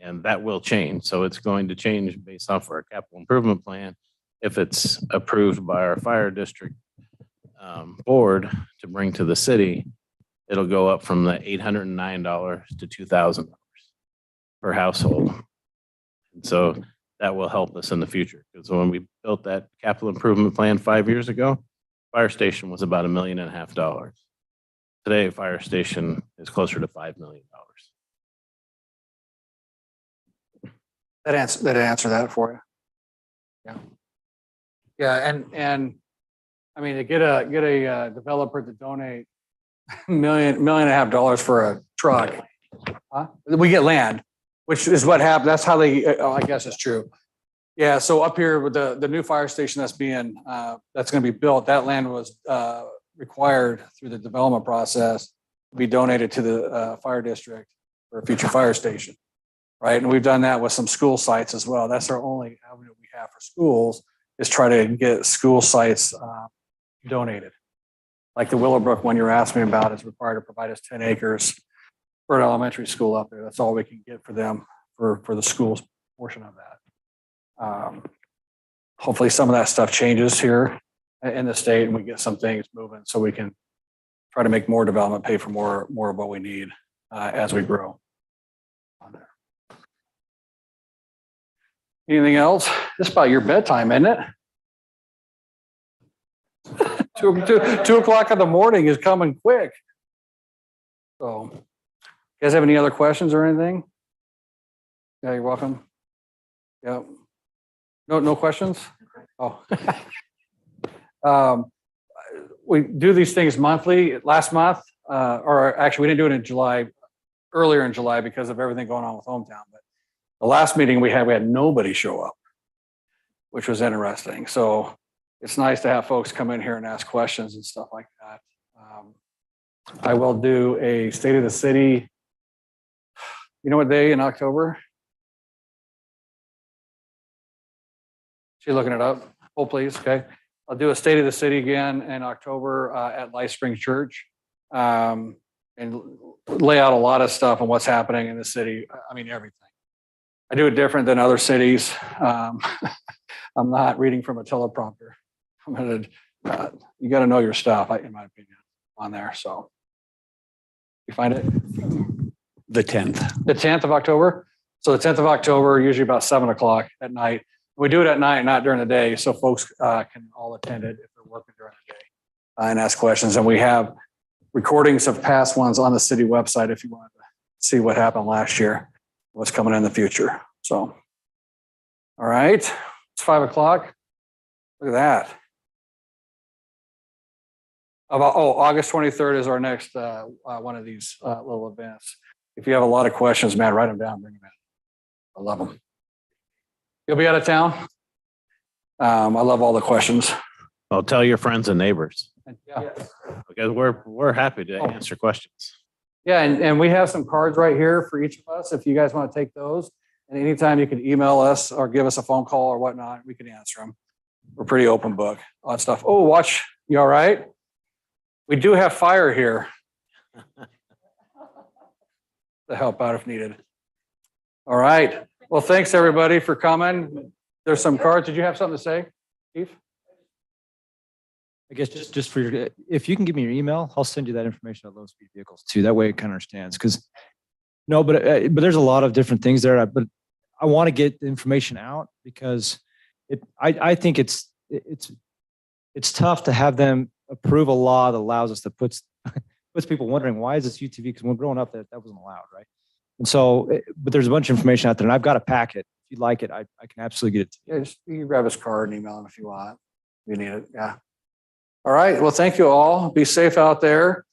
And that will change. So it's going to change based off our capital improvement plan. If it's approved by our fire district board to bring to the city, it'll go up from the $809 to $2,000 per household. And so that will help us in the future, because when we built that capital improvement plan 5 years ago, fire station was about $1.5 million. Today, fire station is closer to $5 million. That answer that for you. Yeah. Yeah, and I mean, to get a developer to donate $1.5 million for a truck, huh? We get land, which is what happened. That's how they, I guess it's true. Yeah, so up here with the new fire station that's going to be built, that land was required through the development process to be donated to the fire district for a future fire station, right? And we've done that with some school sites as well. That's our only avenue we have for schools, is try to get school sites donated. Like the Willowbrook one you're asking me about is required to provide us 10 acres for an elementary school up there. That's all we can get for them for the schools portion of that. Hopefully some of that stuff changes here in the state and we get some things moving so we can try to make more development pay for more of what we need as we grow. Anything else? It's about your bedtime, isn't it? 2 o'clock in the morning is coming quick. So, you guys have any other questions or anything? Yeah, you're welcome. Yeah. No questions? Oh. We do these things monthly. Last month, or actually we didn't do it in July, earlier in July because of everything going on with Hometown. But the last meeting we had nobody show up, which was interesting. So it's nice to have folks come in here and ask questions and stuff like that. I will do a State of the City. You know what day in October? She looking it up? Oh, please. Okay. I'll do a State of the City again in October at Life Spring Church, and lay out a lot of stuff on what's happening in the city. I mean, everything. I do it different than other cities. I'm not reading from a teleprompter. You got to know your stuff, in my opinion, on there. So you find it? The 10th. The 10th of October. So the 10th of October, usually about 7 o'clock at night. We do it at night, not during the day, so folks can all attend it if they're working during the day and ask questions. And we have recordings of past ones on the city website if you want to see what happened last year, what's coming in the future. So, all right, it's 5 o'clock. Look at that. August 23rd is our next one of these little events. If you have a lot of questions, man, write them down, bring them in. I love them. You'll be out of town? I love all the questions. Well, tell your friends and neighbors, Yeah. because we're happy to answer questions. Yeah, and we have some cards right here for each of us if you guys want to take those. And anytime you can email us or give us a phone call or whatnot, we can answer them. We're pretty open book on stuff. Oh, watch. You all right? We do have fire here to help out if needed. All right. Well, thanks everybody for coming. There's some cards. Did you have something to say, Chief? I guess just for your, if you can give me your email, I'll send you that information on low speed vehicles too. That way it kind of understands. Because but there's a lot of different things there. But I want to get the information out because I think it's tough to have them approve a law that allows us to puts people wondering why is this UTV? Because when growing up that wasn't allowed, right? And so, but there's a bunch of information out there, and I've got a packet. If you'd like it, I can absolutely get it to you. Yeah, you can grab his card and email him if you want. If you need it. Yeah. All right. Well, thank you all. Be safe out there.